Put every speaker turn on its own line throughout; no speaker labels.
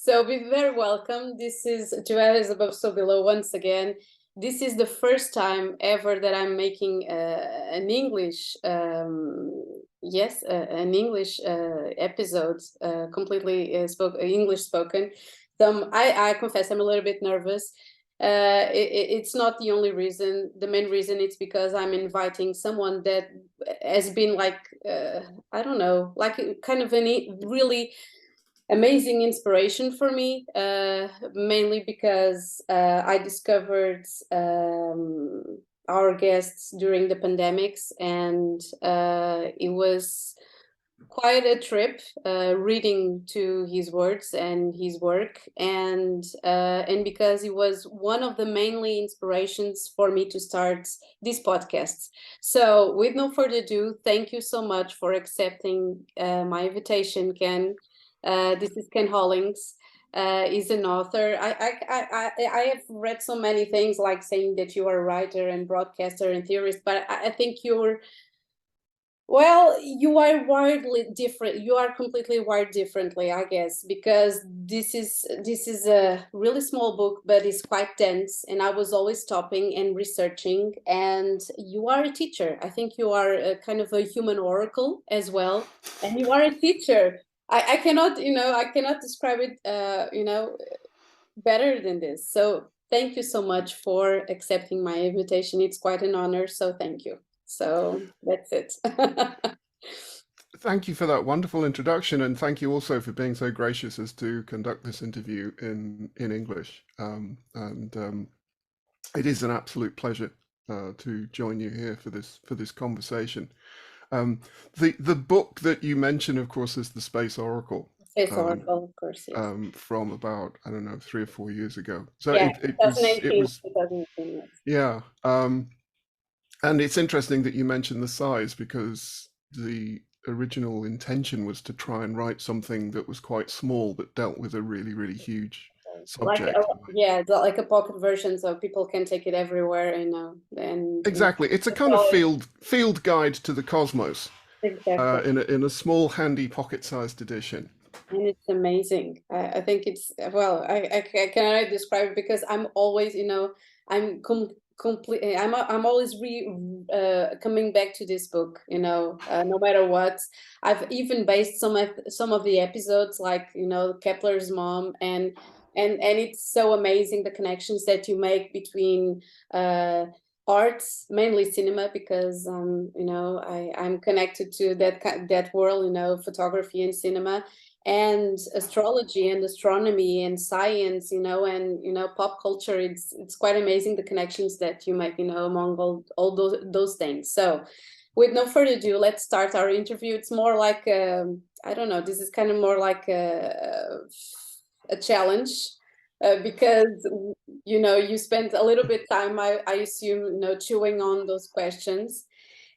So be very welcome. This is Joanna Above So Below once again. This is the first time ever that I'm making an English, an English episode, completely English spoken. So I confess I'm a little bit nervous. It's not the only reason. The main reason it's because I'm inviting someone that has been like, I don't know, like kind of really amazing inspiration for me, mainly because I discovered our guests during the pandemics, and it was quite a trip reading to his words and his work, and because he was one of the mainly inspirations for me to start this podcast. So with no further ado, thank you so much for accepting my invitation, Ken. This is Ken Hollings. He's an author. I have read so many things like saying that you are a writer and broadcaster and theorist, but I think you are wildly different. You are completely wired differently, I guess, because this is a really small book, but it's quite dense. And I was always stopping and researching. And you are a teacher. I think you are a kind of a human oracle as well, and you are a teacher. I cannot, I cannot describe it, better than this. So thank you so much for accepting my invitation. It's quite an honor. So thank you. So that's it.
Thank you for that wonderful introduction, and thank you also for being so gracious as to conduct this interview in English. It is an absolute pleasure to join you here for this conversation. The book that you mentioned, of course, is The Space Oracle.
Space Oracle, of course, yes.
From about, I don't know, 3 or 4 years ago. So
yeah,
it was
2018, yes.
Yeah. And it's interesting that you mentioned the size, because the original intention was to try and write something that was quite small but dealt with a really, really huge subject.
Like a pocket version, so people can take it everywhere, and
exactly. It's a kind of field guide to the cosmos.
Exactly.
In a small, handy, pocket-sized edition.
And it's amazing. I think it's, well, I cannot describe it, because I'm always, I'm completely, I'm always coming back to this book, no matter what. I've even based some of the episodes, like, Kepler's mom, and it's so amazing the connections that you make between arts, mainly cinema, because I'm connected to that world, photography and cinema, and astrology and astronomy and science, and pop culture. It's quite amazing the connections that you make, among all those things. So with no further ado, let's start our interview. It's more like I don't know, this is kind of more like a challenge, because you spent a little bit time, I assume, chewing on those questions.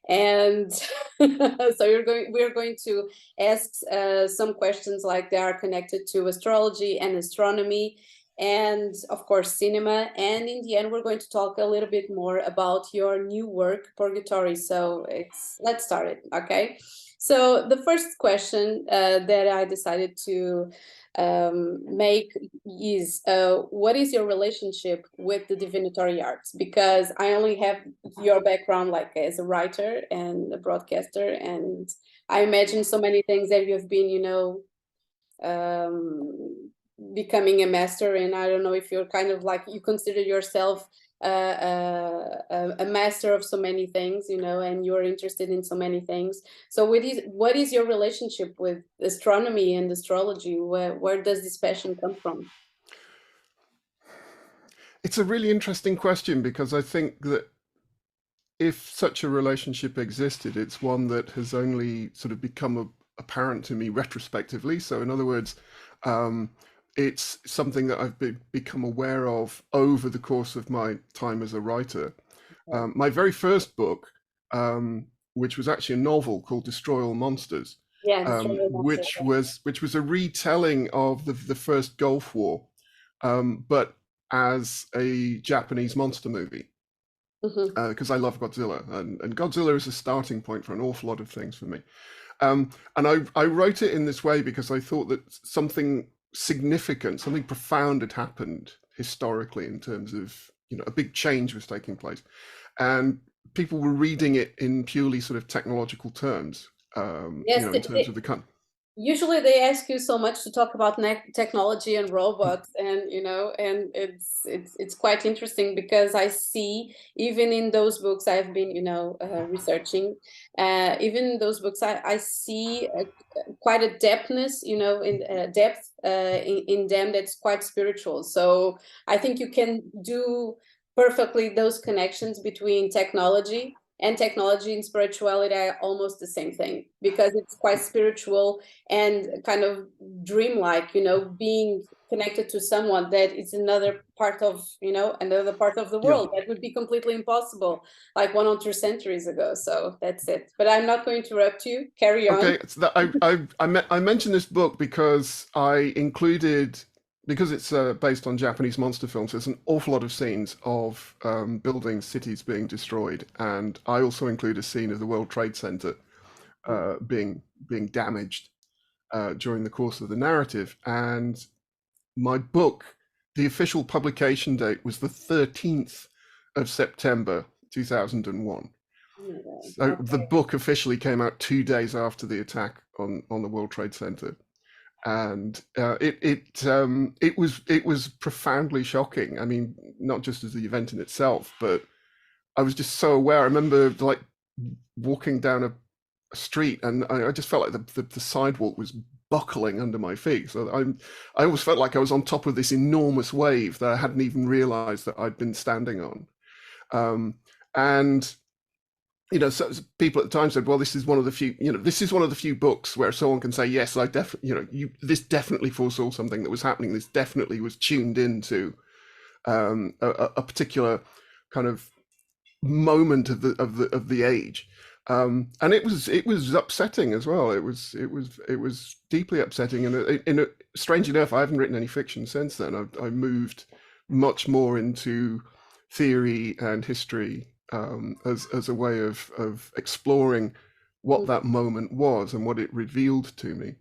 And so we're going to ask some questions, like they are connected to astrology and astronomy, and of course cinema. And in the end, we're going to talk a little bit more about your new work, Purgatory. So let's start it. Okay. So the first question that I decided to make is, what is your relationship with the divinatory arts? Because I only have your background, like as a writer and a broadcaster, and I imagine so many things that you've been, becoming a master. And I don't know if you're kind of like, you consider yourself a master of so many things, and you're interested in so many things. So what is your relationship with astronomy and astrology? Where does this passion come from?
It's a really interesting question, because I think that if such a relationship existed, it's one that has only sort of become apparent to me retrospectively. So in other words, it's something that I've become aware of over the course of my time as a writer. My very first book, which was actually a novel called Destroy All Monsters, which was a retelling of the first Gulf War, but as a Japanese monster movie. Because I love Godzilla, and Godzilla is a starting point for an awful lot of things for me. And I wrote it in this way because I thought that something significant, something profound had happened historically in terms of, a big change was taking place, and people were reading it in purely sort of technological terms,
Yes,
in terms of the
usually they ask you so much to talk about technology and robots, and and it's quite interesting, because I see, even in those books I've been researching, even in those books I see quite a depthness, in depth in them, that's quite spiritual. So I think you can do perfectly those connections between technology, and technology and spirituality are almost the same thing, because it's quite spiritual and kind of dreamlike, being connected to someone that is another part of, another part of the world that would be completely impossible like 100 centuries ago. So that's it. But I'm not going to interrupt you. Carry on.
Okay, so I mentioned this book because I included, because it's based on Japanese monster films. There's an awful lot of scenes of buildings, cities being destroyed, and I also include a scene of the World Trade Center being damaged during the course of the narrative. And my book, the official publication date was the 13th of September 2001. So the book officially came out 2 days after the attack on the World Trade Center, and it was profoundly shocking. I mean, not just as the event in itself, but I was just so aware. I remember like walking down a street, and I just felt like the sidewalk was buckling under my feet. So I always felt like I was on top of this enormous wave that I hadn't even realized that I'd been standing on. And so people at the time said, well, this is one of the few books where someone can say, yes, I definitely, this definitely foresaw something that was happening. This definitely was tuned into a particular kind of moment of the age. And it was upsetting as well. It was deeply upsetting. And strangely enough, I haven't written any fiction since then. I moved much more into theory and history as a way of exploring what that moment was and what it revealed to me.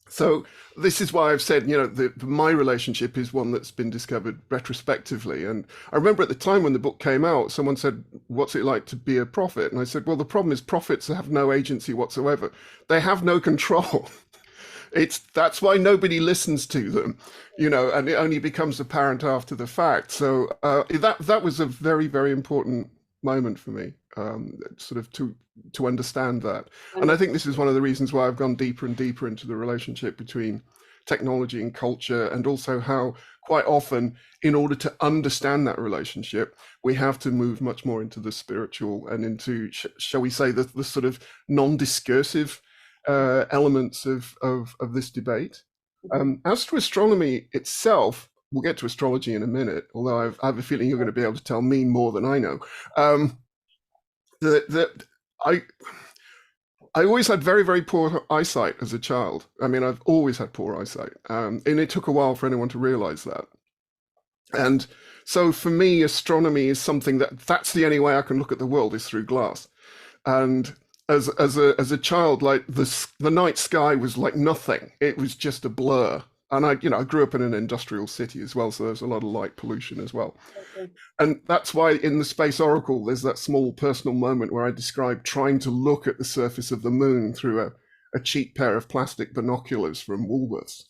So this is why I've said, my relationship is one that's been discovered retrospectively. And I remember at the time when the book came out, someone said, what's it like to be a prophet? And I said, well, the problem is prophets have no agency whatsoever. They have no control. That's why nobody listens to them, and it only becomes apparent after the fact. So that was a very, very important moment for me, sort of to understand that. And I think this is one of the reasons why I've gone deeper and deeper into the relationship between technology and culture, and also how quite often, in order to understand that relationship, we have to move much more into the spiritual and into, shall we say, the sort of non-discursive elements of this debate. As to astronomy itself, we'll get to astrology in a minute, although I have a feeling you're going to be able to tell me more than I know. I always had very, very poor eyesight as a child. I mean, I've always had poor eyesight, and it took a while for anyone to realize that. And so for me, astronomy is something that's the only way I can look at the world, is through glass. And as a child, like the night sky was like nothing. It was just a blur. And I grew up in an industrial city as well, so there's a lot of light pollution as well. Okay. And that's why in the Space Oracle, there's that small personal moment where I describe trying to look at the surface of the moon through a cheap pair of plastic binoculars from Woolworths,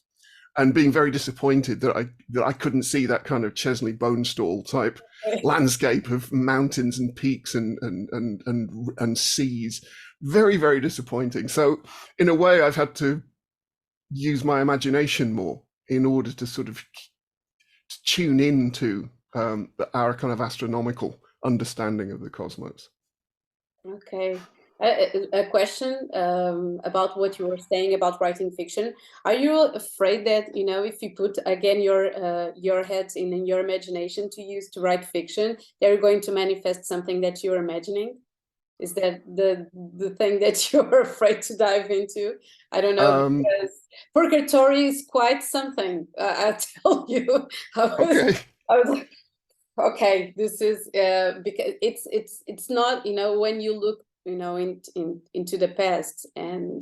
and being very disappointed that I couldn't see that kind of Chesley Bonestall type landscape of mountains and peaks and seas. Very, very disappointing. So in a way, I've had to use my imagination more in order to sort of tune into our kind of astronomical understanding of the cosmos.
Okay. A question about what you were saying about writing fiction. Are you afraid that, if you put again your heads in your imagination to write fiction, they're going to manifest something that you're imagining? Is that the thing that you're afraid to dive into? I don't know, because Purgatory is quite something. I'll tell you. I was like, okay, this is because it's not, when you look, into the past, and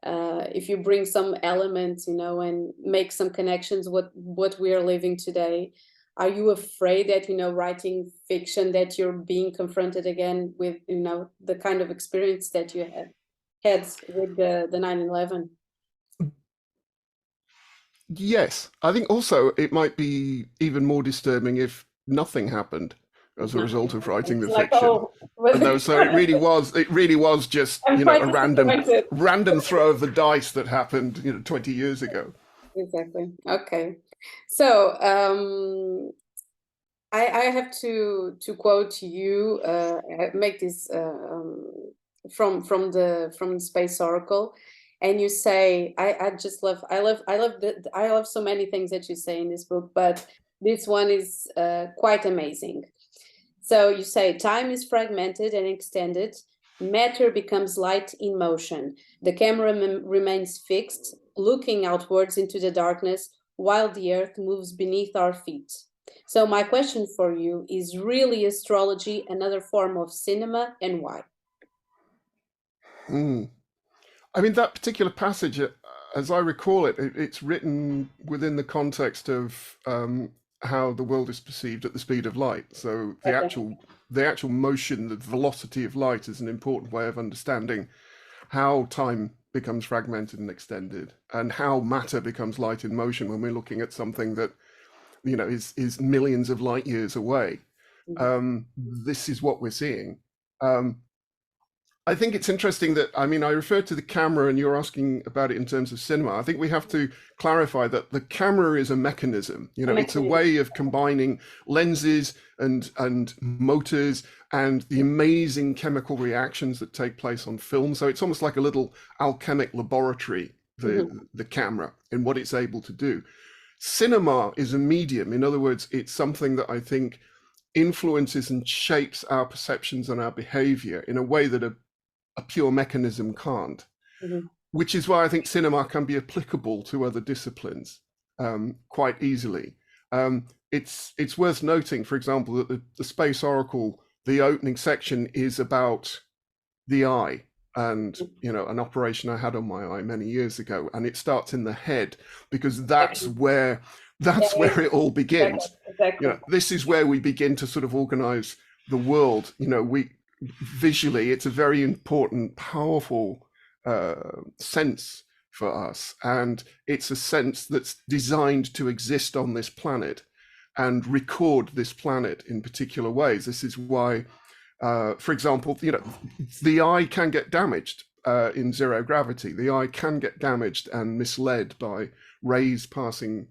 if you bring some elements, you know, and make some connections with what we are living today, are you afraid that, you know, writing fiction, that you're being confronted again with, you know, the kind of experience that you had with the 9/11?
Yes, I think also it might be even more disturbing if nothing happened as a result of writing
It's
the
like,
fiction.
oh,
And though, so it really was just,
I'm
you know,
quite
a
disappointed.
random throw of the dice that happened, you know, 20 years ago.
Exactly. Okay. So I have to quote you, make this from the Space Oracle, and you say, I just love, I love so many things that you say in this book, but this one is quite amazing. So you say, time is fragmented and extended. Matter becomes light in motion. The camera remains fixed, looking outwards into the darkness, while the earth moves beneath our feet. So my question for you is, really astrology another form of cinema, and why?
Mm. I mean, that particular passage, as I recall it, it's written within the context of how the world is perceived at the speed of light. So
Okay.
the actual motion, the velocity of light is an important way of understanding how time becomes fragmented and extended, and how matter becomes light in motion when we're looking at something that, you know, is millions of light years away.
Mhm.
This is what we're seeing. Um, I think it's interesting that, I mean, I referred to the camera and you're asking about it in terms of cinema. I think we have to clarify that the camera is a mechanism. You know, it's a way of combining lenses and motors and the amazing chemical reactions that take place on film. So it's almost like a little alchemic laboratory,
Mhm.
the camera, and what it's able to do. Cinema is a medium. In other words, it's something that I think influences and shapes our perceptions and our behavior in a way that a pure mechanism can't,
Mhm.
which is why I think cinema can be applicable to other disciplines quite easily. It's worth noting, for example, that the Space Oracle, the opening section is about the eye and, you know, an operation I had on my eye many years ago, and it starts in the head because
Exactly.
that's
Yeah,
where it all
exactly.
begins. You
Exactly.
know, this is where we begin to sort of organize the world. You know, we visually, it's a very important, powerful sense for us, and it's a sense that's designed to exist on this planet and record this planet in particular ways. This is why, for example, you know, the eye can get damaged in zero gravity. The eye can get damaged and misled by rays passing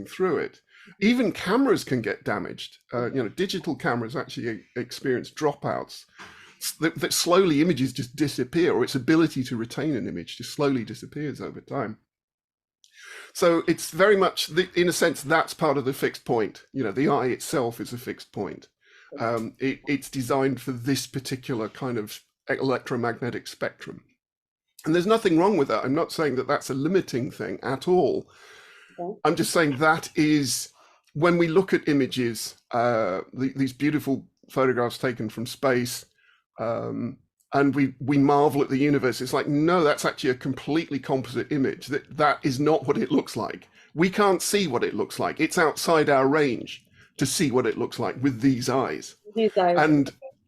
through it. Even cameras can get damaged. You know, digital cameras actually experience dropouts that slowly images just disappear, or its ability to retain an image just slowly disappears over time. So it's very much, in a sense, that's part of the fixed point. You know, the eye itself is a fixed point. It's designed for this particular kind of electromagnetic spectrum. And there's nothing wrong with that. I'm not saying that that's a limiting thing at all.
Okay.
I'm just saying that is, when we look at images, these beautiful photographs taken from space, and we marvel at the universe, it's like, no, that's actually a completely composite image. That is not what it looks like. We can't see what it looks like. It's outside our range to see what it looks like with these eyes.
These eyes.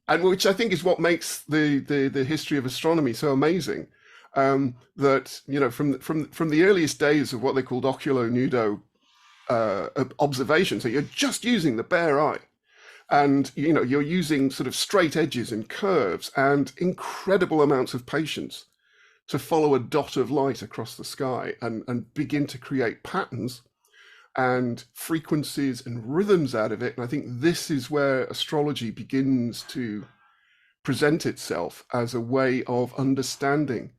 And which I think is what makes the history of astronomy so amazing. That, you know, from the earliest days of what they called oculo nudo observation, so you're just using the bare eye, and, you know, you're using sort of straight edges and curves and incredible amounts of patience to follow a dot of light across the sky and begin to create patterns and frequencies and rhythms out of it. And I think this is where astrology begins to present itself as a way of understanding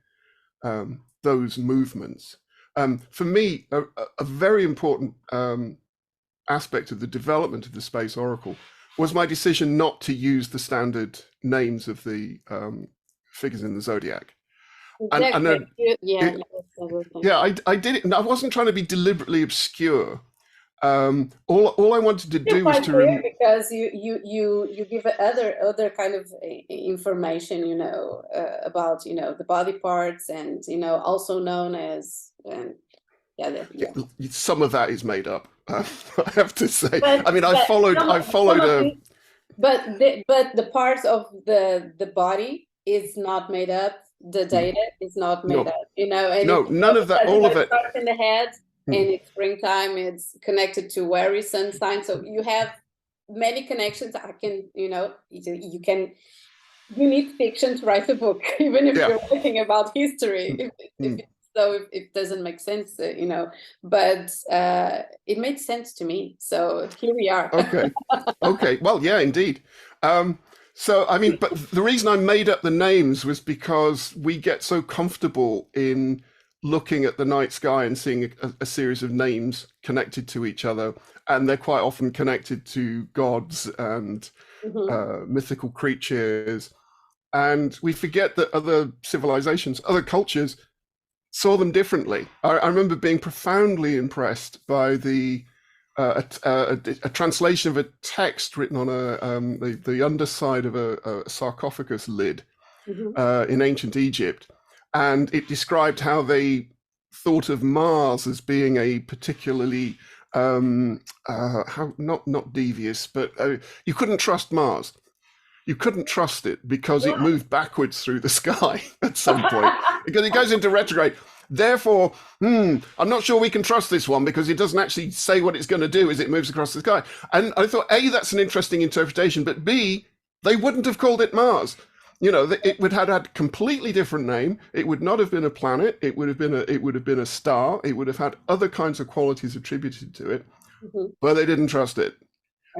those movements. For me, a very important aspect of the development of the Space Oracle was my decision not to use the standard names of the figures in the zodiac. And
Exactly. Yeah,
it,
yes, everything.
yeah, I did it, and I wasn't trying to be deliberately obscure. All I wanted to
You're
do was
quite
to
clear because you give other kind of information, about the body parts, and also known as, yeah.
some of that is made up. I have to say. I mean,
But
I
some
followed
of
a.
the but the parts of the body is not made up. The data is not made
No,
up, and
no, none of that.
because
All of
it
it.
starts in the head,
Hmm.
and it's springtime. It's connected to Aries sun sign, so you have many connections. I can, you can. You need fiction to write a book, even if
Yeah.
you're writing about history.
Hmm.
If it doesn't make sense, but it made sense to me. So here we are.
Okay. Okay. Well, yeah, indeed. Um, so, I mean, but the reason I made up the names was because we get so comfortable in looking at the night sky and seeing a series of names connected to each other, and they're quite often connected to gods and
Mhm.
mythical creatures. And we forget that other civilizations, other cultures saw them differently. I remember being profoundly impressed by a translation of a text written on the underside of a sarcophagus lid
Mhm.
in ancient Egypt, and it described how they thought of Mars as being a particularly how not devious, but you couldn't trust Mars. You couldn't trust it because it moved backwards through the sky at some point because it goes into retrograde. Therefore, I'm not sure we can trust this one because it doesn't actually say what it's going to do as it moves across the sky. And I thought, A, that's an interesting interpretation, but B, they wouldn't have called it Mars. It would have had a completely different name. It would not have been a planet. It would have been a star. It would have had other kinds of qualities attributed to it,
Mhm.
but they didn't trust it.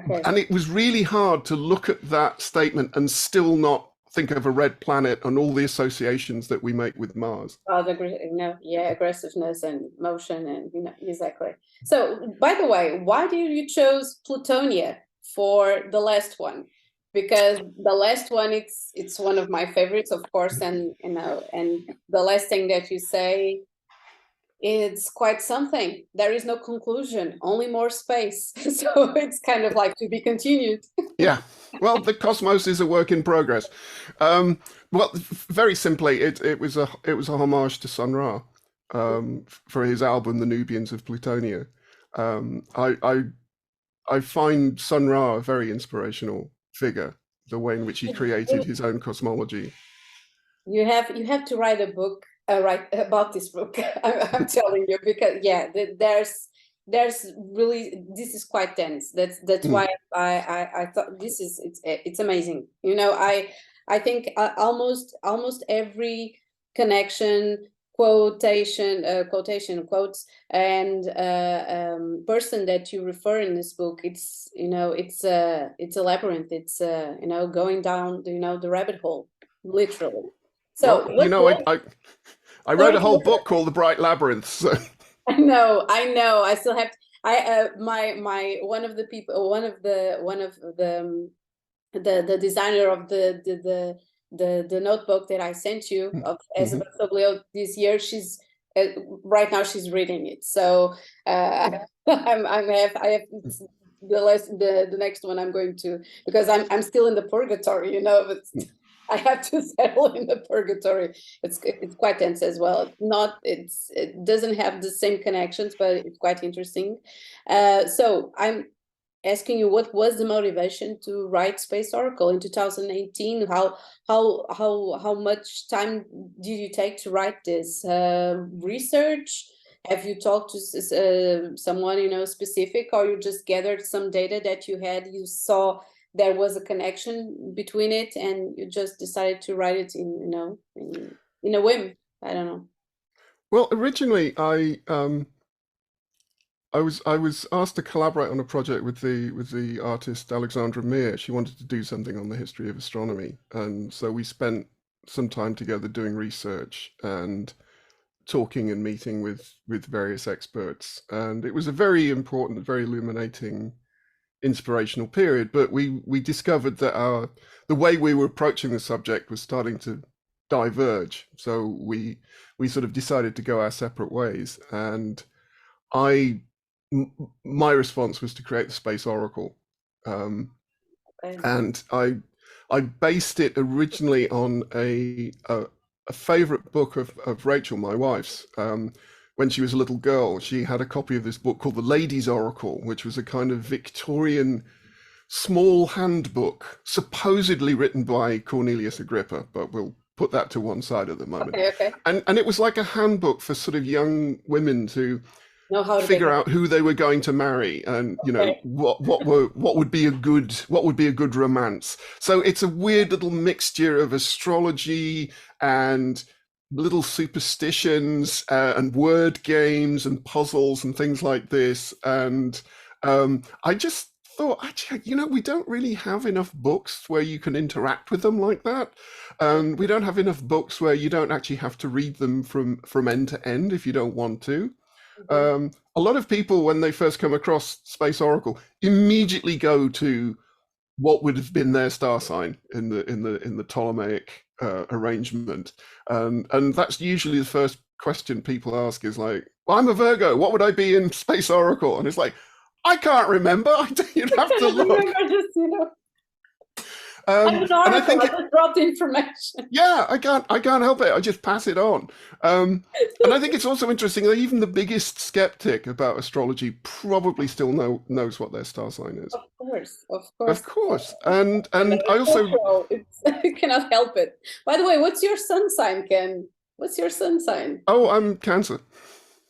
Okay.
And it was really hard to look at that statement and still not think of a red planet and all the associations that we make with Mars.
Oh, yeah, aggressiveness and motion, and exactly. So, by the way, why did you choose Plutonia for the last one? Because the last one, it's one of my favorites, of course, and and the last thing that you say, it's quite something. There is no conclusion, only more space. So it's kind of like to be continued.
Yeah. Well, the cosmos is a work in progress. Well, very simply, it was a homage to Sun Ra for his album, The Nubians of Plutonia. I find Sun Ra a very inspirational figure, the way in which he created his own cosmology.
You have to write a book, write about this book. I'm telling you, because yeah, there's really, this is quite dense. That's
Mm,
why I thought it's amazing. I think almost every connection, quotation quotes, and person that you refer in this book, it's a labyrinth. It's going down the rabbit hole, literally. So
Well,
what was,
I wrote a
sorry,
whole book called The Bright Labyrinth. So,
I know. I still have my one of the people, the designer of the notebook that I sent you of as a
mhm.
Basoglio this year. She's right now she's reading it. So I have it's the next one I'm going to, because I'm still in the purgatory, but I have to settle in the purgatory. It's quite tense as well. It doesn't have the same connections, but it's quite interesting. So I'm asking you, what was the motivation to write Space Oracle in 2018? How much time did you take to write this research? Have you talked to someone specific, or you just gathered some data that you saw there was a connection between it, and you just decided to write it in a whim? I don't know.
Well, originally I was asked to collaborate on a project with the artist Alexandra Meir. She wanted to do something on the history of astronomy, and so we spent some time together doing research and talking and meeting with various experts. And it was a very important, very illuminating, inspirational period. But we discovered that the way we were approaching the subject was starting to diverge. So we sort of decided to go our separate ways, and I my response was to create the Space Oracle. Um,
Okay.
and I based it originally on a favorite book of Rachel, my wife's. When she was a little girl, she had a copy of this book called The Lady's Oracle, which was a kind of Victorian small handbook, supposedly written by Cornelius Agrippa, but we'll put that to one side at the moment.
Okay, okay.
And it was like a handbook for sort of young women to
Know how to
figure
make
out who they were going to marry, and
okay.
what would be a good romance. So it's a weird little mixture of astrology and little superstitions and word games and puzzles and things like this. And I just thought, actually, we don't really have enough books where you can interact with them like that. We don't have enough books where you don't actually have to read them from end to end if you don't want to.
Mhm.
A lot of people, when they first come across Space Oracle, immediately go to what would have been their star sign in the Ptolemaic arrangement, and that's usually the first question people ask is like, "Well, I'm a Virgo. What would I be in Space Oracle?" And it's like, "I can't remember. You'd
I
have to
cannot
look."
remember this, I'm an
And I
oracle.
think
I just dropped the information.
yeah, I can't help it. I just pass it on. And I think it's also interesting that even the biggest skeptic about astrology probably still knows what their star sign is.
Of course, of
Of
course.
course.
You know,
And I
it's
also
cultural. It's you cannot help it. By the way, what's your sun sign, Ken? What's your sun sign?
oh, I'm Cancer.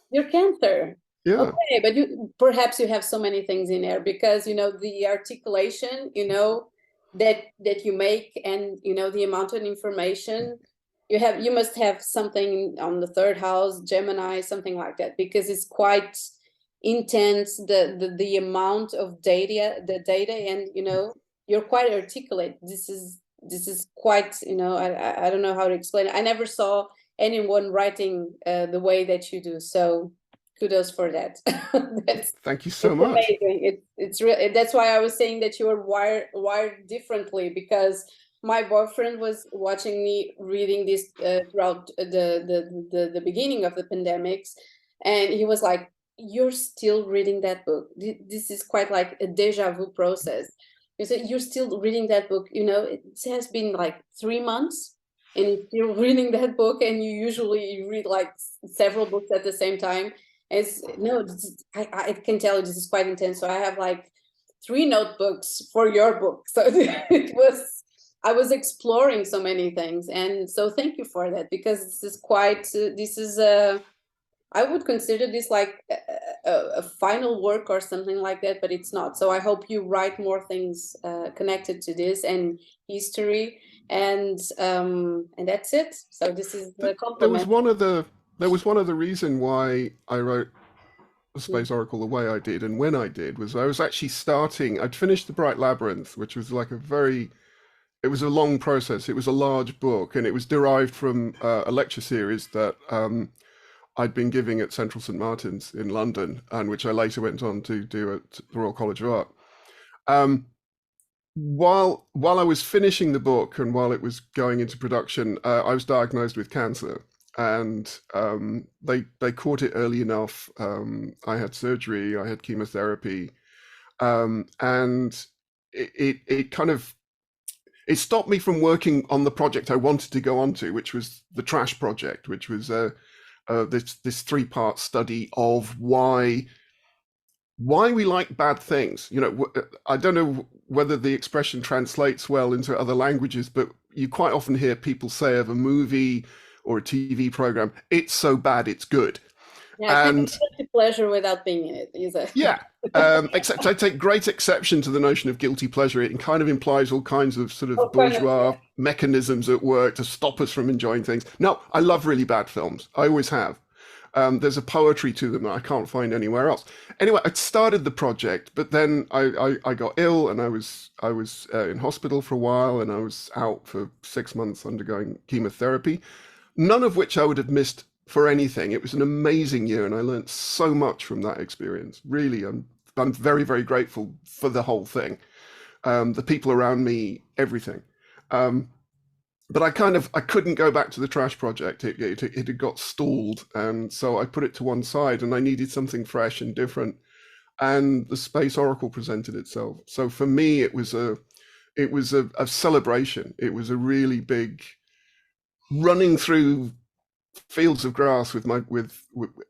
You're Cancer.
Yeah.
Okay, but perhaps you have so many things in there because the articulation, that you make, and the amount of information you must have something on the third house, Gemini, something like that, because it's quite intense, the amount of data, and you're quite articulate. This is quite, I don't know how to explain it. I never saw anyone writing the way that you do, so kudos for that. that's
Thank you so
it's
much.
amazing. It's real. That's why I was saying that you are wired differently, because my boyfriend was watching me reading this throughout the beginning of the pandemics, and he was like, "You're still reading that book. This is quite like a deja vu process." He said, "You're still reading that book. It has been like 3 months." And you're still reading that book, and you usually read like several books at the same time. It's no, I can tell you this is quite intense. So I have like 3 notebooks for your book. So I was exploring so many things, and so thank you for that, because this is I would consider this like a final work or something like that, but it's not. So I hope you write more things connected to this and history, and that's it. So this is the
There was
compliment.
one other reason why I wrote the Space Oracle the way I did and when I did was I was actually I'd finished The Bright Labyrinth, which was like it was a long process. It was a large book, and it was derived from a lecture series that I'd been giving at Central St Martin's in London, and which I later went on to do at the Royal College of Art. Um, while I was finishing the book and while it was going into production, I was diagnosed with cancer, and they caught it early enough. I had surgery, I had chemotherapy, and it kind of it stopped me from working on the project I wanted to go on to, which was the Trash Project, which was this 3-part study of why we like bad things. I don't know whether the expression translates well into other languages, but you quite often hear people say of a movie or a TV program, "It's so bad, it's good."
Yeah, kind of
And
guilty pleasure without being in it. Is it?
yeah, except I take great exception to the notion of guilty pleasure. It kind of implies all kinds of sort of
Oh, kind of,
bourgeois mechanisms at work to stop us from enjoying things. No, I love really bad films. I always have. There's a poetry to them that I can't find anywhere else. Anyway, I started the project, but then I got ill, and I was in hospital for a while, and I was out for 6 months undergoing chemotherapy, none of which I would have missed for anything. It was an amazing year, and I learned so much from that experience. Really, I'm very, very grateful for the whole thing, the people around me, everything. But I couldn't go back to the Trash Project. It had got stalled, and so I put it to one side, and I needed something fresh and different. and the Space Oracle presented itself. So for me, it was a celebration. It was a really big running through fields of grass with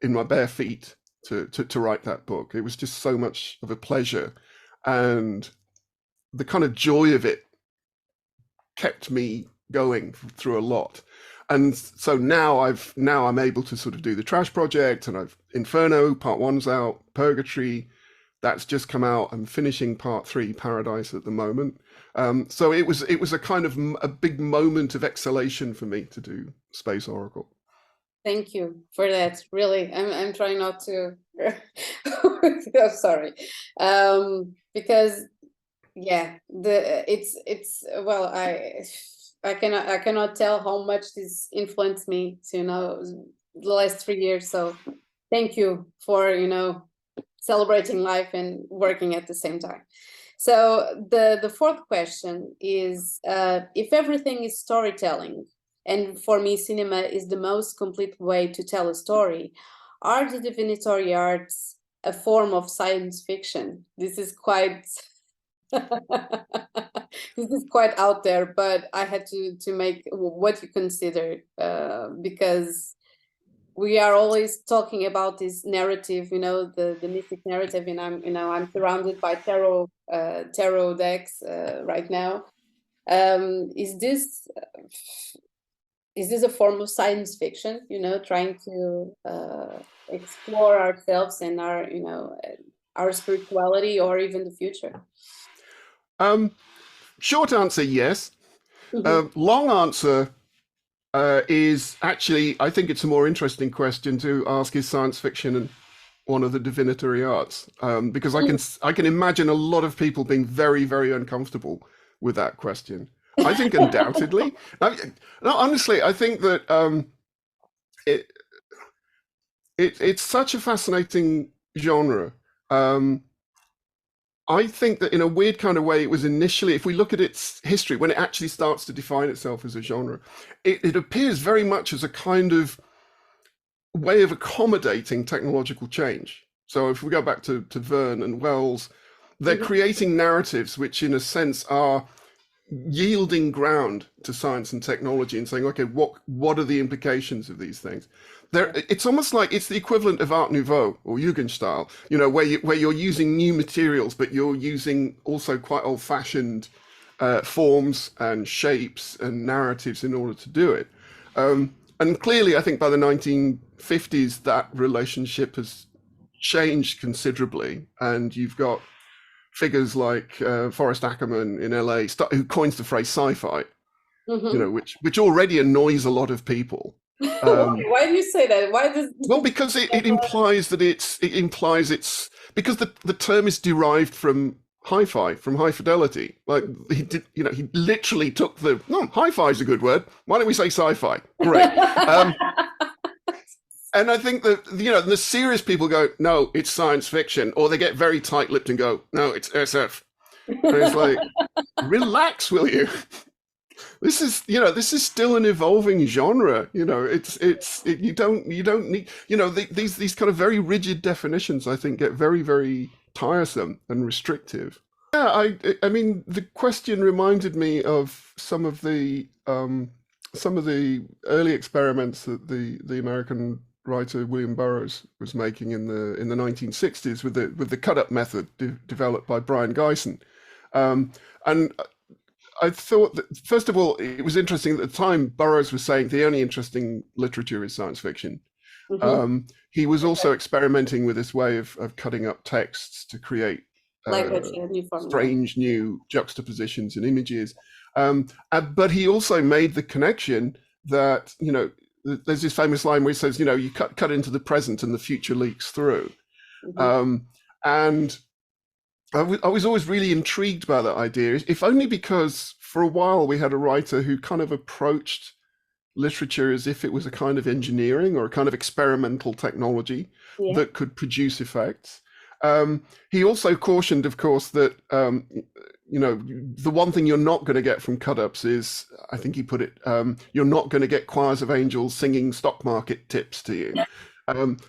in my bare feet to write that book. It was just so much of a pleasure, and the kind of joy of it kept me going through a lot. And so now I'm able to sort of do the Trash Project, and I've Inferno Part 1's out, Purgatory that's just come out. I'm finishing Part 3, Paradise, at the moment. So it was a kind of a big moment of exhalation for me to do Space Oracle.
Thank you for that. Really, I'm trying not to. Oh, sorry, because yeah, it's well, I cannot tell how much this influenced me to, the last 3 years. So thank you for, celebrating life and working at the same time. So the fourth question is, if everything is storytelling, and for me, cinema is the most complete way to tell a story, are the divinatory arts a form of science fiction? This is quite this is quite out there, but I had to make what you consider, because we are always talking about this narrative, the mythic narrative, and I'm surrounded by tarot decks right now. Is this a form of science fiction? Trying to explore ourselves and our spirituality, or even the future?
Short answer, yes. Long answer is actually, I think it's a more interesting question to ask: is science fiction one of the divinatory arts? Because I can imagine a lot of people being very, very uncomfortable with that question. I think undoubtedly. No, honestly, I think that it's such a fascinating genre. I think that in a weird kind of way, it was initially, if we look at its history, when it actually starts to define itself as a genre, it appears very much as a kind of way of accommodating technological change. So if we go back to Verne and Wells, they're creating narratives which in a sense are yielding ground to science and technology and saying, okay, what are the implications of these things? It's almost like it's the equivalent of Art Nouveau or Jugendstil, where you're using new materials, but you're using also quite old-fashioned forms and shapes and narratives in order to do it. And clearly, I think by the 1950s, that relationship has changed considerably, and you've got figures like Forrest Ackerman in LA, who coins the phrase sci-fi, which already annoys a lot of people.
Why do you say that? Why does?
Well, because it implies that it's because the term is derived from hi-fi, from high fidelity. Like he literally took hi-fi is a good word. Why don't we say sci-fi? Great. And I think that, the serious people go, no, it's science fiction, or they get very tight-lipped and go, no, it's SF. And it's like, relax, will you? This is still an evolving genre. You don't need, these kind of very rigid definitions, I think, get very, very tiresome and restrictive. Yeah, I mean, the question reminded me of some of the early experiments that the American writer William Burroughs was making in the 1960s with the cut-up method developed by Brian Gysin. And I thought that, first of all, it was interesting at the time Burroughs was saying the only interesting literature is science fiction. He was also experimenting with this way of cutting up texts to create strange new juxtapositions and images. But he also made the connection that, there's this famous line where he says, you cut into the present and the future leaks through. And I was always really intrigued by that idea, if only because for a while we had a writer who kind of approached literature as if it was a kind of engineering or a kind of experimental technology that could produce effects. He also cautioned, of course, that the one thing you're not going to get from cut-ups is, I think he put it, you're not going to get choirs of angels singing stock market tips to you.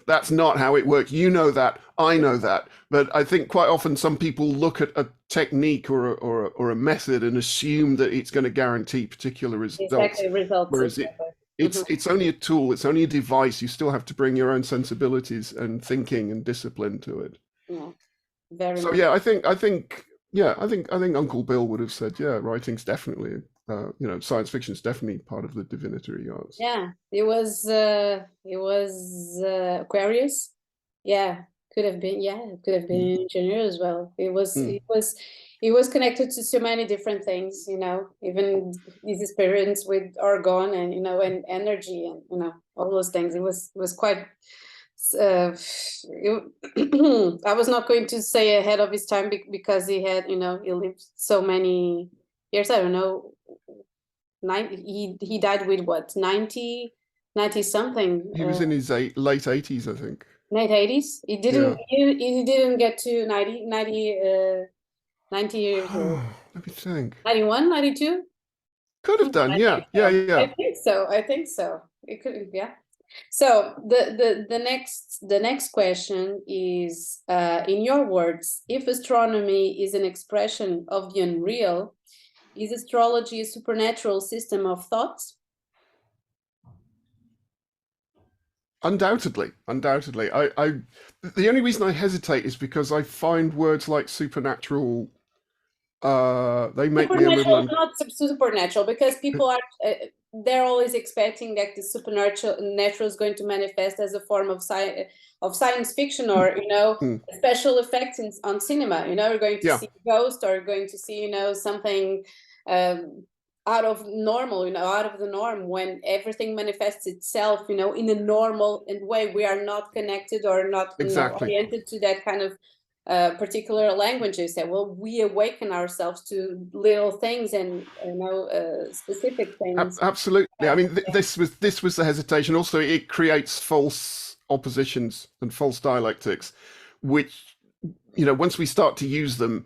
That's not how it works. You know that. I know that. But I think quite often some people look at a technique or a method and assume that it's going to guarantee particular results,
Exactly, results.
whereas
Exactly.
it's only a tool. It's only a device. You still have to bring your own sensibilities and thinking and discipline to it.
Yeah, very
So
much.
yeah, I think Uncle Bill would have said, yeah, writing's definitely, science fiction is definitely part of the divinatory arts.
Yeah, it was Aquarius. Yeah, could have been. Yeah, it could have been engineer as well. It was connected to so many different things. Even his experience with argon and and energy and all those things. It was quite. I was not going to say ahead of his time because he had he lived so many years. I don't know. He died with what, 90 something,
He was in his late 80s, I think.
late 80s. He
Yeah.
didn't get to 90 years old.
Let me think.
91, 92.
Could have done, yeah.
I think so. It could, yeah. So the next question is, in your words, if astronomy is an expression of the unreal, is astrology a supernatural system of thoughts?
Undoubtedly. I the only reason I hesitate is because I find words like supernatural, they make me a little
Not supernatural, because people are they're always expecting that the supernatural is going to manifest as a form of science fiction, or special effects on cinema. We're going to see a ghost, or going to see something out of normal, out of the norm, when everything manifests itself, in a normal way. We are not connected or not oriented to that kind of particular languages. That we awaken ourselves to little things and specific things.
Absolutely. I mean, this was the hesitation. Also, it creates false oppositions and false dialectics, which once we start to use them,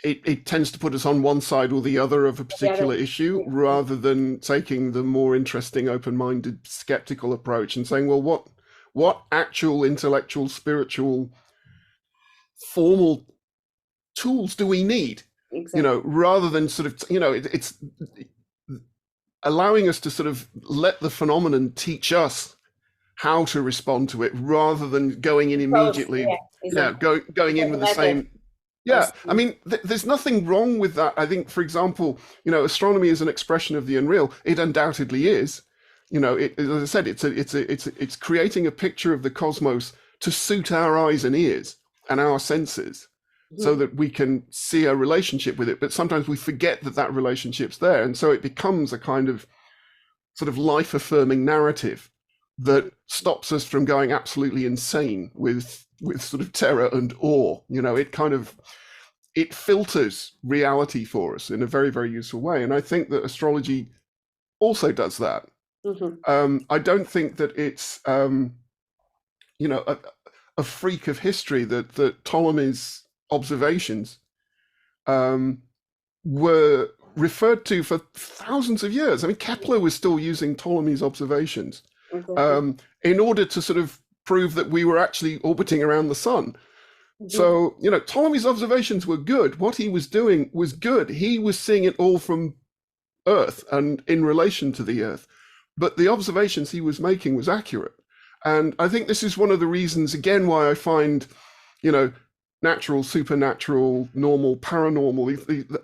it tends to put us on one side or the other of a particular issue, rather than taking the more interesting, open-minded, skeptical approach and saying, well, what actual intellectual, spiritual, formal tools do we need?
Exactly.
Rather than sort of, it's allowing us to sort of let the phenomenon teach us how to respond to it, rather than going in immediately. Going in with the same. Yeah, I mean, there's nothing wrong with that. I think, for example, astronomy is an expression of the unreal. It undoubtedly is. As I said, it's creating a picture of the cosmos to suit our eyes and ears and our senses, so that we can see a relationship with it. But sometimes we forget that relationship's there, and so it becomes a kind of sort of life-affirming narrative that stops us from going absolutely insane with sort of terror and awe. It filters reality for us in a very, very useful way. And I think that astrology also does that. I don't think that it's, a freak of history that Ptolemy's observations were referred to for thousands of years. I mean, Kepler was still using Ptolemy's observations in order to sort of prove that we were actually orbiting around the sun. So, Ptolemy's observations were good. What he was doing was good. He was seeing it all from Earth and in relation to the Earth. But the observations he was making was accurate. And I think this is one of the reasons, again, why I find, natural, supernatural, normal, paranormal, the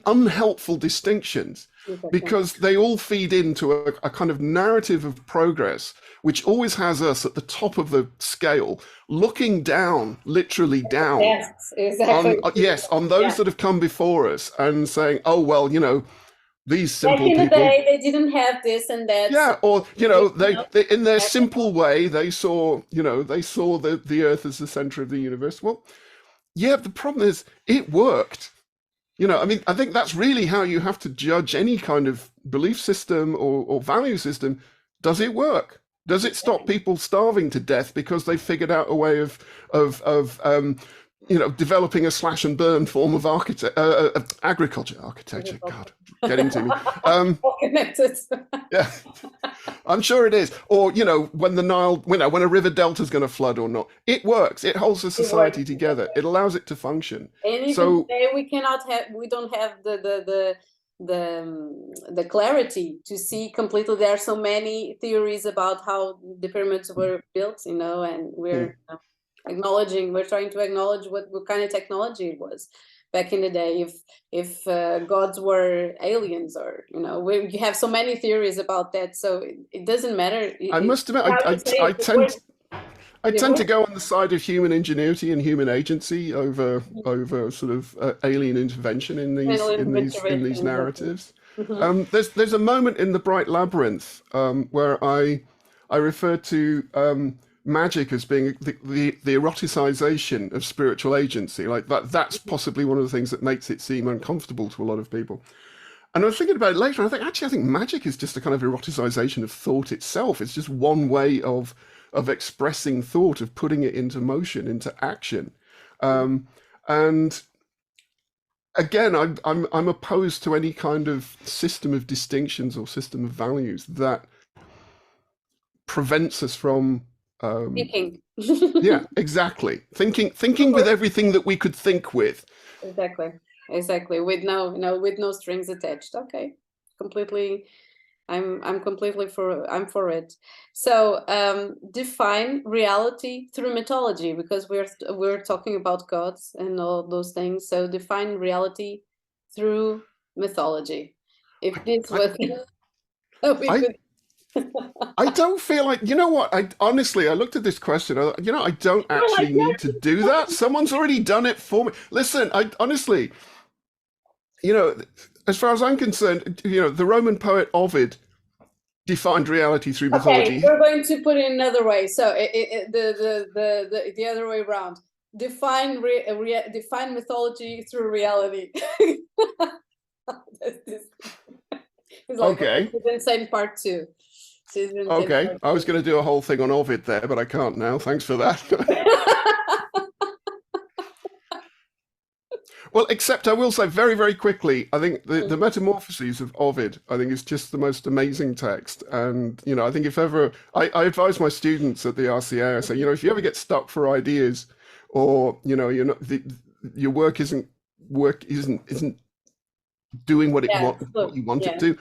unhelpful distinctions, because they all feed into a kind of narrative of progress, which always has us at the top of the scale, looking down, literally down.
Yes, exactly.
On those that have come before us, and saying, oh, well, these simple people.
Back in the day, they didn't have this and that.
Yeah, or they in their simple way, they saw the Earth as the center of the universe. Well, yeah, the problem is it worked. I mean, I think that's really how you have to judge any kind of belief system or value system. Does it work? Does it stop people starving to death because they figured out a way of developing a slash and burn form of architecture? God, getting to me.
Connected.
Yeah. I'm sure it is. Or, when the Nile, when a river delta is going to flood or not, it works. It holds the
It works.
society together. It allows it to function.
And even
So
today, we don't have the clarity to see completely. There are so many theories about how the pyramids were built, and we're we're trying to acknowledge what kind of technology it was back in the day. If gods were aliens, or we have so many theories about that. So it doesn't matter.
I must admit,
How to say
I
it, the word,
tend I
the
tend to
word,
go on the side of human ingenuity and human agency over sort of alien intervention in these
intervention.
narratives.
Mhm.
There's a moment in the Bright Labyrinth where I refer to magic as being the eroticization of spiritual agency. Like that's possibly one of the things that makes it seem uncomfortable to a lot of people. And I was thinking about it later, and I think magic is just a kind of eroticization of thought itself. It's just one way of expressing thought, of putting it into motion, into action. And again, I'm opposed to any kind of system of distinctions or system of values that prevents us from
Speaking.
yeah, exactly. Thinking with everything that we could think with.
Exactly. With no strings attached. Okay. Completely. I'm completely I'm for it. So define reality through mythology, because we're talking about gods and all those things. So define reality through mythology. If this
I,
was we
I
could.
I don't feel like, what? I honestly, I looked at this question. I don't
You're like,
actually need to do that. Someone's already done it for me. Listen, I honestly, you know, as far as I'm concerned, the Roman poet Ovid defined reality through
Okay,
mythology.
we're going to put it another way. So the other way around. Define mythology through reality. It's like
Okay,
insane part two. Season 10
okay.
part
I was
two.
going to do a whole thing on Ovid there, but I can't now. Thanks for that. Well, except I will say very, very quickly, I think the Metamorphoses of Ovid, I think is just the most amazing text. And, I think if ever, I advise my students at the RCA, I say, if you ever get stuck for ideas or, you're not, your work isn't doing what
Yeah,
what you want it
yeah,
to,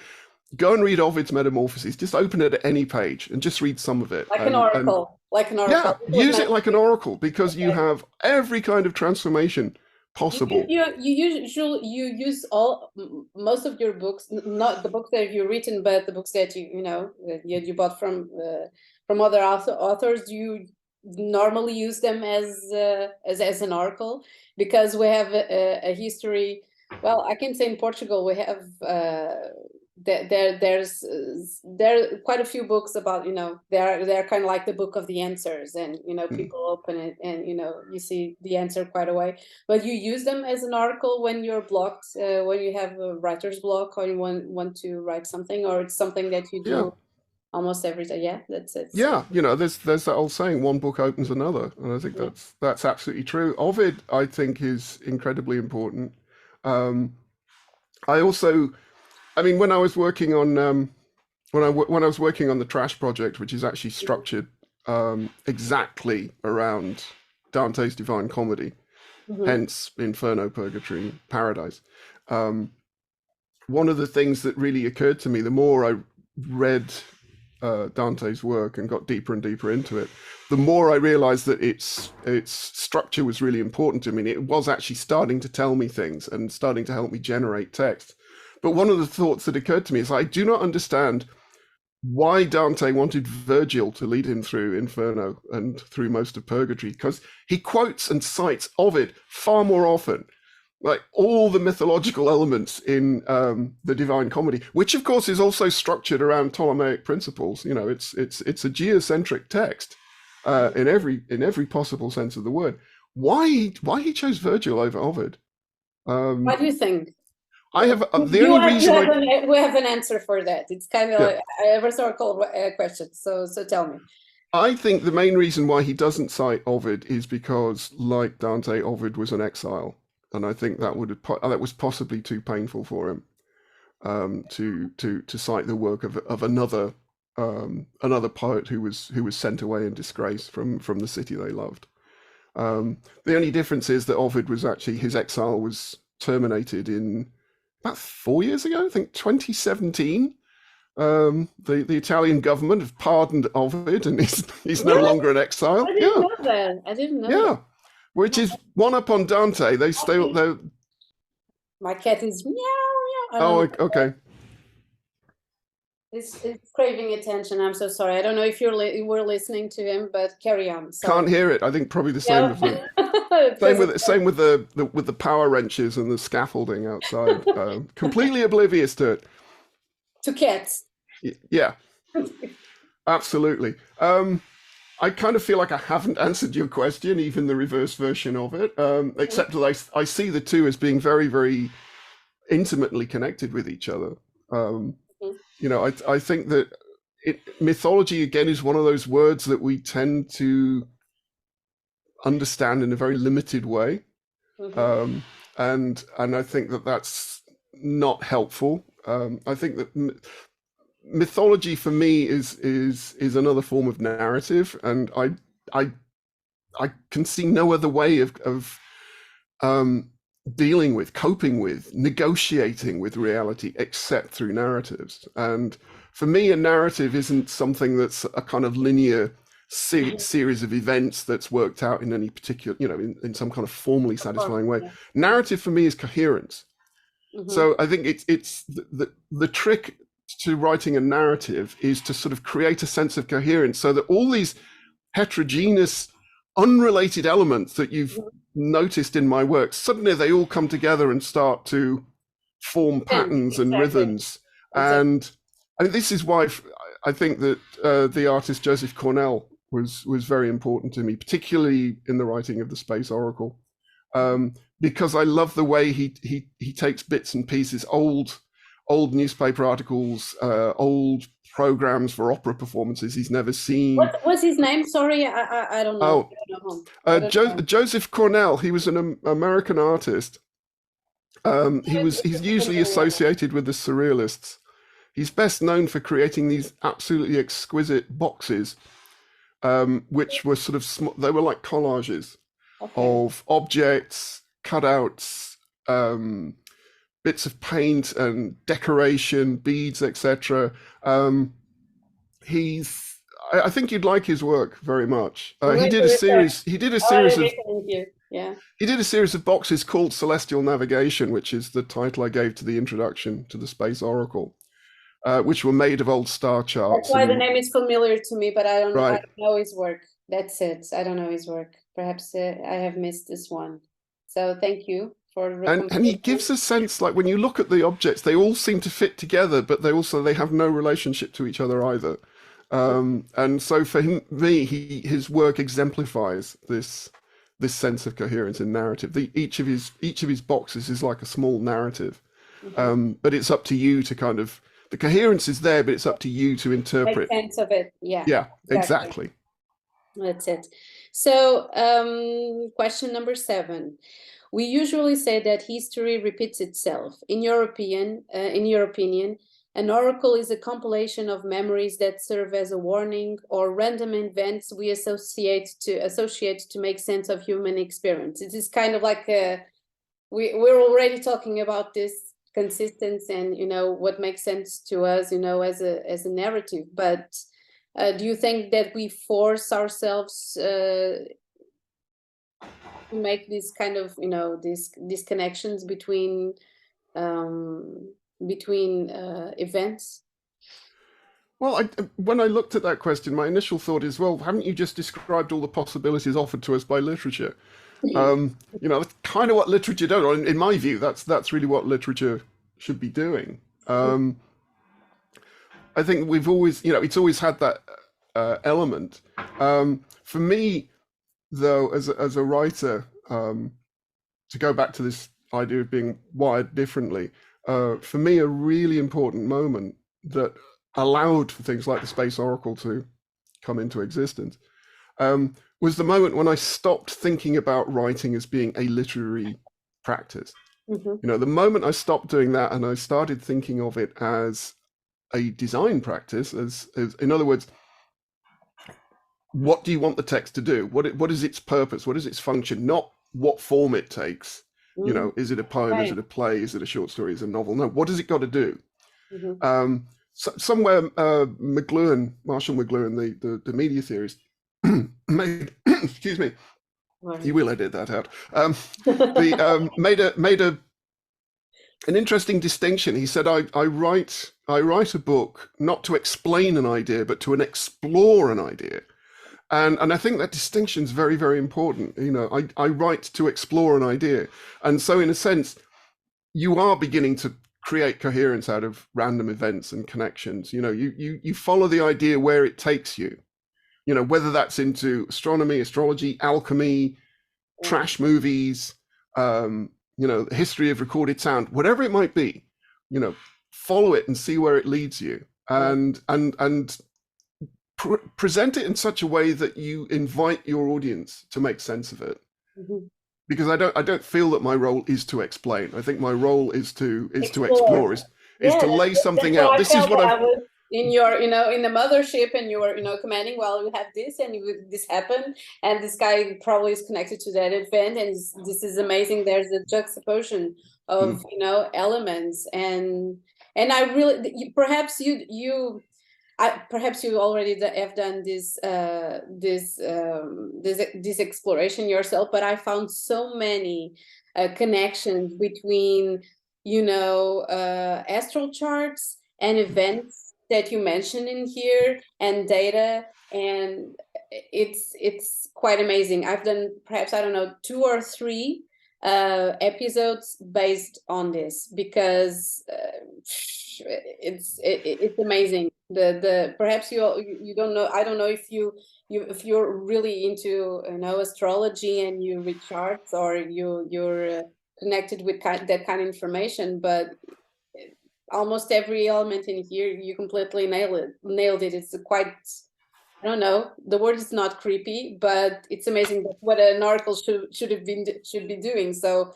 go and read Ovid's Metamorphoses. Just open it at any page and just read some of it.
like an
And
oracle, like an
yeah,
oracle.
use it like an oracle because you
Okay.
have every kind of transformation possible.
You use most of your books, not the books that you've written, but the books that you bought from other authors. You normally use them as an oracle, because we have a history. Well, I can say in Portugal we have there are quite a few books about, they're kind of like the book of the answers, and
Mm.
people open it and you see the answer quite away. But you use them as an article when you're blocked, when you have a writer's block, or you want to write something, or it's something that you
Yeah.
do almost every day. Yeah, that's it. So,
Yeah, there's that old saying, one book opens another, and I think
yeah.
that's absolutely true. Ovid, I think, is incredibly important. Um, I also, I mean, when I was working on when I was working on the Trash project, which is actually structured exactly around Dante's Divine Comedy,
Mhm.
hence Inferno, Purgatory, Paradise. Um, One of the things that really occurred to me, the more I read Dante's work and got deeper and deeper into it, the more I realized that its structure was really important to me. It was actually starting to tell me things and starting to help me generate text. But one of the thoughts that occurred to me is I do not understand why Dante wanted Virgil to lead him through Inferno and through most of Purgatory, because he quotes and cites Ovid far more often, like all the mythological elements in the Divine Comedy, which of course is also structured around Ptolemaic principles. It's a geocentric text in every possible sense of the word. Why he chose Virgil over Ovid?
What
Um,
do you think?
I have the only reason I
We have an answer for that. It's kind of
yeah.
like a rhetorical question. So tell me.
I think the main reason why he doesn't cite Ovid is because, like Dante, Ovid was an exile, and I think that that was possibly too painful for him to cite the work of another another poet who was sent away in disgrace from the city they loved. The only difference is that Ovid was actually, his exile was terminated in about 4 years ago, I think 2017. The Italian government have pardoned Ovid, and he's no
Really?
longer in exile.
I didn't know that. I didn't know that.
Yeah, which is one up on Dante. They still,
Okay. My cat is meow meow. I don't
oh,
know.
okay.
It's craving attention. I'm so sorry. I don't know if you were listening to him, but carry on. Sorry.
Can't hear it. I think probably the same
Yeah.
with the
Because
same with the power wrenches and the scaffolding outside. Completely oblivious to it.
to cats.
Yeah, absolutely. I kind of feel like I haven't answered your question, even the reverse version of it, except that I see the two as being very, very intimately connected with each other. You know, I think that mythology, again, is one of those words that we tend to understand in a very limited way. And I think that that's not helpful. I think that mythology for me is another form of narrative, and I can see no other way of dealing with, coping with, negotiating with reality except through narratives. And for me, a narrative isn't something that's a kind of linear series of events that's worked out in any particular, you know, in some kind of formally satisfying way. Narrative for me is coherence. So I think it's the trick to writing a narrative is to sort of create a sense of coherence so that all these heterogeneous, unrelated elements that you've noticed in my work, suddenly they all come together and start to form patterns and rhythms. And this is why I think that the artist Joseph Cornell was very important to me, particularly in the writing of the Space Oracle, because I love the way he takes bits and pieces, old newspaper articles, old programs for opera performances he's never seen.
What was his name? Sorry, I don't know.
Joseph Cornell. He was an American artist. He's usually associated with the Surrealists. He's best known for creating these absolutely exquisite boxes, which were sort of they were like collages of objects, cutouts, bits of paint and decoration, beads, etc. I think you'd like his work very much. He did a series. He did a series of.
Yeah.
He did a series of boxes called Celestial Navigation, which is the title I gave to the introduction to the Space Oracle, which were made of old star charts.
That's why the name is familiar to me, but I don't know his work. That's it. I don't know his work. Perhaps I have missed this one. So thank you for
and he gives a sense, like when you look at the objects, they all seem to fit together, but they have no relationship to each other either. And so for me, his work exemplifies this sense of coherence in narrative. Each of his boxes is like a small narrative, but it's up to you to kind of, the coherence is there, but it's up to you to interpret.
Make sense of it. Yeah.
Yeah, exactly.
That's it. So question number 7. We usually say that history repeats itself. In your opinion, an oracle is a compilation of memories that serve as a warning or random events we associate to make sense of human experience. It is kind of like we're already talking about this consistency and, you know, what makes sense to us, you know, as a narrative. But do you think that we force ourselves to make these kind of, you know, these connections between events?
Well, when I looked at that question, my initial thought is, well, haven't you just described all the possibilities offered to us by literature? You know, that's kind of what literature does. Or in my view, that's really what literature should be doing. I think we've always, you know, it's always had that element. For me, though, as a writer, to go back to this idea of being wired differently, for me, a really important moment that allowed for things like the Space Oracle to come into existence was the moment when I stopped thinking about writing as being a literary practice. You know, the moment I stopped doing that and I started thinking of it as a design practice, as in other words, what do you want the text to do? What is its purpose? What is its function? Not what form it takes. You know, is it a poem? Is
Right.
it a play? Is it a short story? Is it a novel? No, what has it got to do? Somewhere Marshall McLuhan, the media theorist, made excuse me, you will edit that out. Made an interesting distinction. He said, I write a book not to explain an idea, but to explore an idea. And I think that distinction is very, very important. You know, I write to explore an idea. And so in a sense, you are beginning to create coherence out of random events and connections. You know, you follow the idea where it takes you, you know, whether that's into astronomy, astrology, alchemy, trash movies, you know, the history of recorded sound, whatever it might be, you know, follow it and see where it leads you, and present it in such a way that you invite your audience to make sense of it. Because I don't feel that my role is to explain. I think my role is to explore, is to lay something out. This is what I
was in your, you know, in the mothership, and you were, you know, commanding, well, we have this, and this happened, and this guy probably is connected to that event, and this is amazing. There's a juxtaposition of you know, elements, and I really, perhaps you already have done this this exploration yourself, but I found so many connections between, you know, astral charts and events that you mentioned in here, and data, and it's quite amazing. I've done, perhaps, I don't know, 2 or 3 episodes based on this, because it's amazing. The perhaps you don't know, I don't know if you're really into, you know, astrology, and you read charts, or you're connected with that kind of information, but almost every element in here you completely nailed it. It's quite, I don't know, the word is not creepy, but it's amazing. That's what an oracle should be doing. So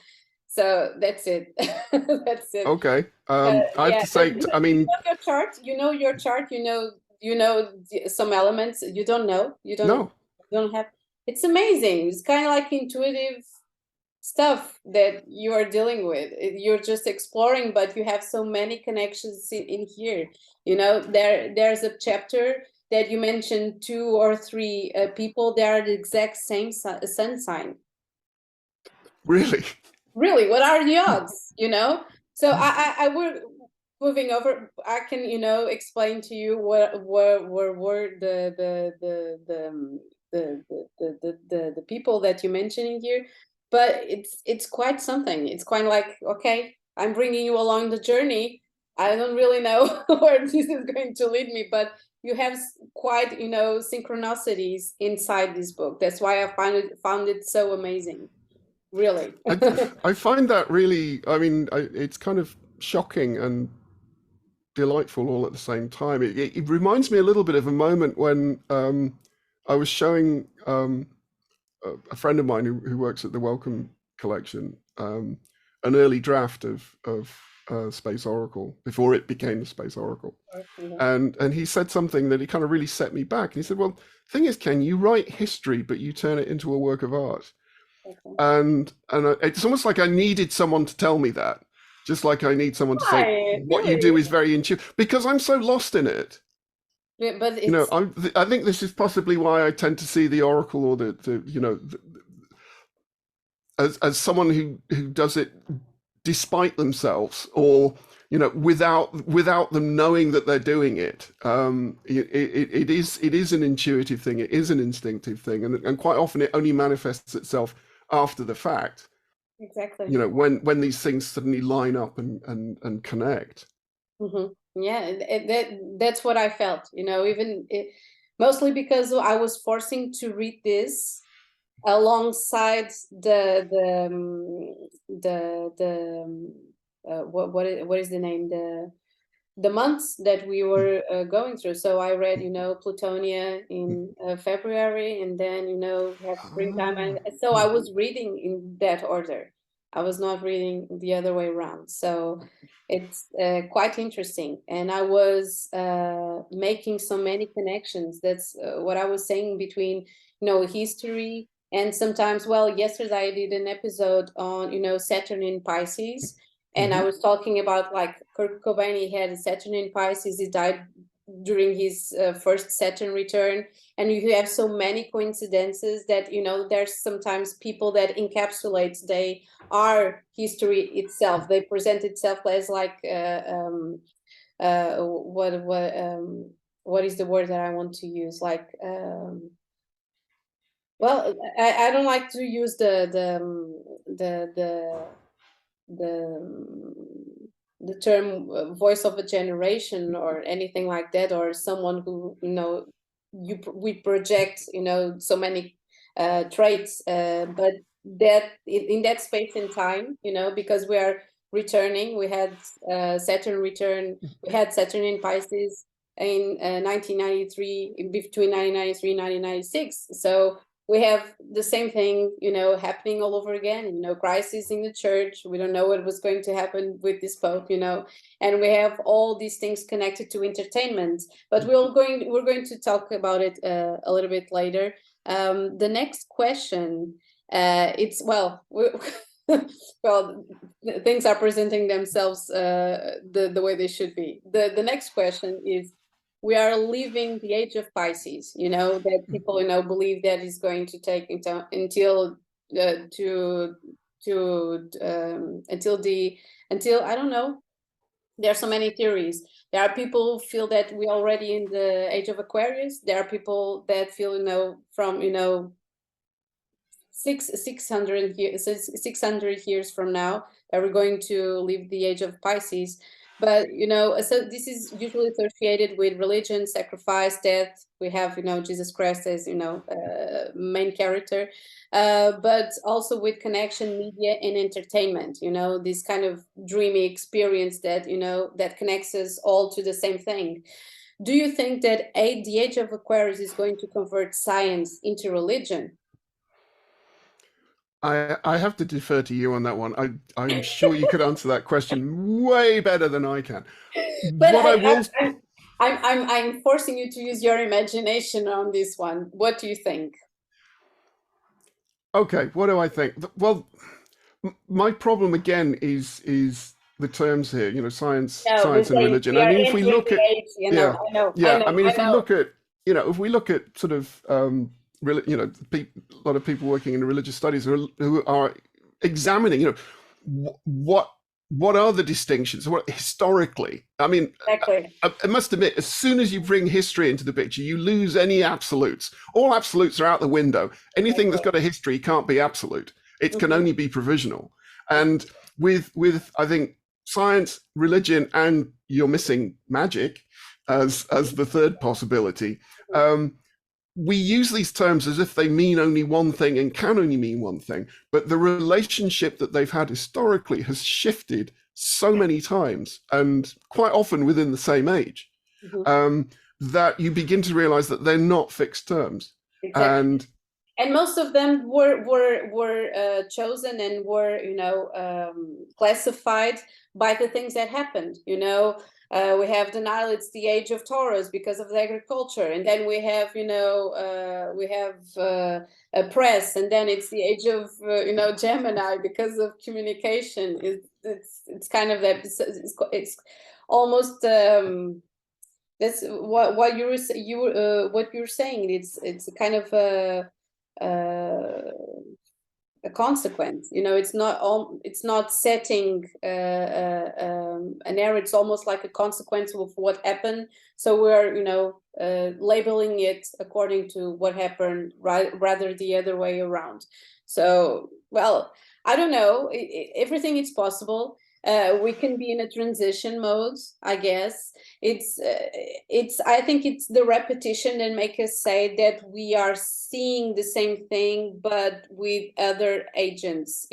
that's it. That's it.
Okay. I have to say, I mean,
you know your chart, you know some elements you don't know. You don't have. It's amazing. It's kind of like intuitive stuff that you are dealing with. You're just exploring, but you have so many connections in here. You know, there's a chapter that you mentioned 2 or 3 people. They are the exact same sun sign.
Really?
Really, what are the odds? You know, so I would, moving over, I can, you know, explain to you what were the people that you mentioned in here, but it's quite something. It's quite like, okay, I'm bringing you along the journey. I don't really know where this is going to lead me, but you have quite, you know, synchronicities inside this book. That's why I found it so amazing. Really.
I find that really, I mean, it's kind of shocking and delightful all at the same time. It reminds me a little bit of a moment when I was showing a friend of mine who works at the Wellcome Collection an early draft of Space Oracle before it became the Space Oracle. And he said something that he kind of really set me back. And he said, well, the thing is, Ken, you write history, but you turn it into a work of art. And it's almost like I needed someone to tell me that, just like I need someone to say what you do is very intuitive, because I'm so lost in it.
Yeah, but
you know, I think this is possibly why I tend to see the oracle, or the you know, as someone who does it despite themselves, or you know, without them knowing that they're doing it. It is an intuitive thing. It is an instinctive thing, and quite often it only manifests itself after the fact.
Exactly.
You know, when these things suddenly line up and connect.
Yeah, that's what I felt. You know, even mostly because I was forcing to read this alongside what is the name, the months that we were going through. So I read, you know, Plutonia in February, and then, you know, we have springtime, and so I was reading in that order. I was not reading the other way around. So it's quite interesting. And I was making so many connections. That's what I was saying between, history and sometimes, well, yesterday I did an episode on, Saturn in Pisces. And I was talking about like Kurt Cobain, he had Saturn in Pisces, he died during his first Saturn return. And you have so many coincidences that, there's sometimes people that encapsulates, they are history itself. They present itself as like what is the word that I want to use? Like well, I don't like to use the term voice of a generation or anything like that, or someone who we project so many traits, but that in that space and time, because we are returning, we had Saturn return, we had Saturn in Pisces in 1993, in between 1993 and 1996. So we have the same thing, happening all over again, crisis in the church. We don't know what was going to happen with this Pope, and we have all these things connected to entertainment, but we're going to talk about it a little bit later. The next question, it's, well, well, things are presenting themselves the way they should be. The next question is, we are leaving the age of Pisces, that people, believe that is going to take until I don't know. There are so many theories. There are people who feel that we're already in the age of Aquarius. There are people that feel, from, 600 years from now, that we're going to leave the age of Pisces. But so this is usually associated with religion, sacrifice, death. We have Jesus Christ as main character, but also with connection, media, and entertainment. This kind of dreamy experience that that connects us all to the same thing. Do you think that the age of Aquarius is going to convert science into religion?
I have to defer to you on that one. I'm sure you could answer that question way better than I can.
But
What I will,
I'm forcing you to use your imagination on this one. What do you think?
okay, what do I think? Well, my problem again is the terms here. Science,
No,
science
this
and
age.
religion.
We
I
are
mean, if we
entering
look
the
at,
age.
yeah,
I know,
yeah. I mean,
I
if we
know.
look at, if we look at sort of, a lot of people working in religious studies who are examining, what are the distinctions? What historically? I mean,
Exactly.
I must admit, as soon as you bring history into the picture, you lose any absolutes. All absolutes are out the window. Anything that's got a history can't be absolute. It can only be provisional. And with I think science, religion, and you're missing magic as the third possibility. We use these terms as if they mean only one thing and can only mean one thing, but the relationship that they've had historically has shifted so many times, and quite often within the same age, that you begin to realize that they're not fixed terms.
Exactly. And most of them were chosen and were classified by the things that happened. We have the Nile; it's the age of Taurus because of the agriculture, and then we have a press, and then it's the age of Gemini because of communication. It's kind of that. It's almost. That's what what you're saying. It's kind of a consequence. It's not setting an error. It's almost like a consequence of what happened. So we're labeling it according to what happened, rather the other way around. So, well, I don't know. Everything is possible. We can be in a transition mode, I guess. I think it's the repetition that make us say that we are seeing the same thing but with other agents.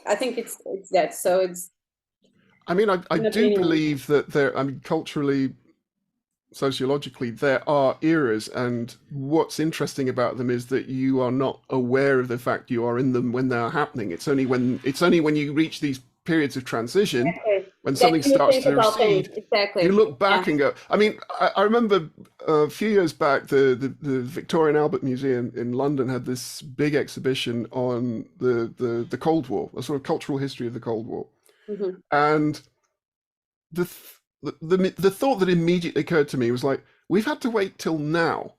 I think it's that. So it's,
I mean, I
an
do
opinion.
believe that there. I mean, culturally, sociologically, there are eras, and what's interesting about them is that you are not aware of the fact you are in them when they are happening. It's only when you reach these periods of transition,
Exactly.
when
That
something
you
starts
think
to
about things.
recede, you
Exactly.
look
Yeah.
back and go. I mean, I remember a few years back, the Victoria and Albert Museum in London had this big exhibition on the Cold War, a sort of cultural history of the Cold War,
Hmm.
and the the thought that immediately occurred to me was like, we've had to wait till now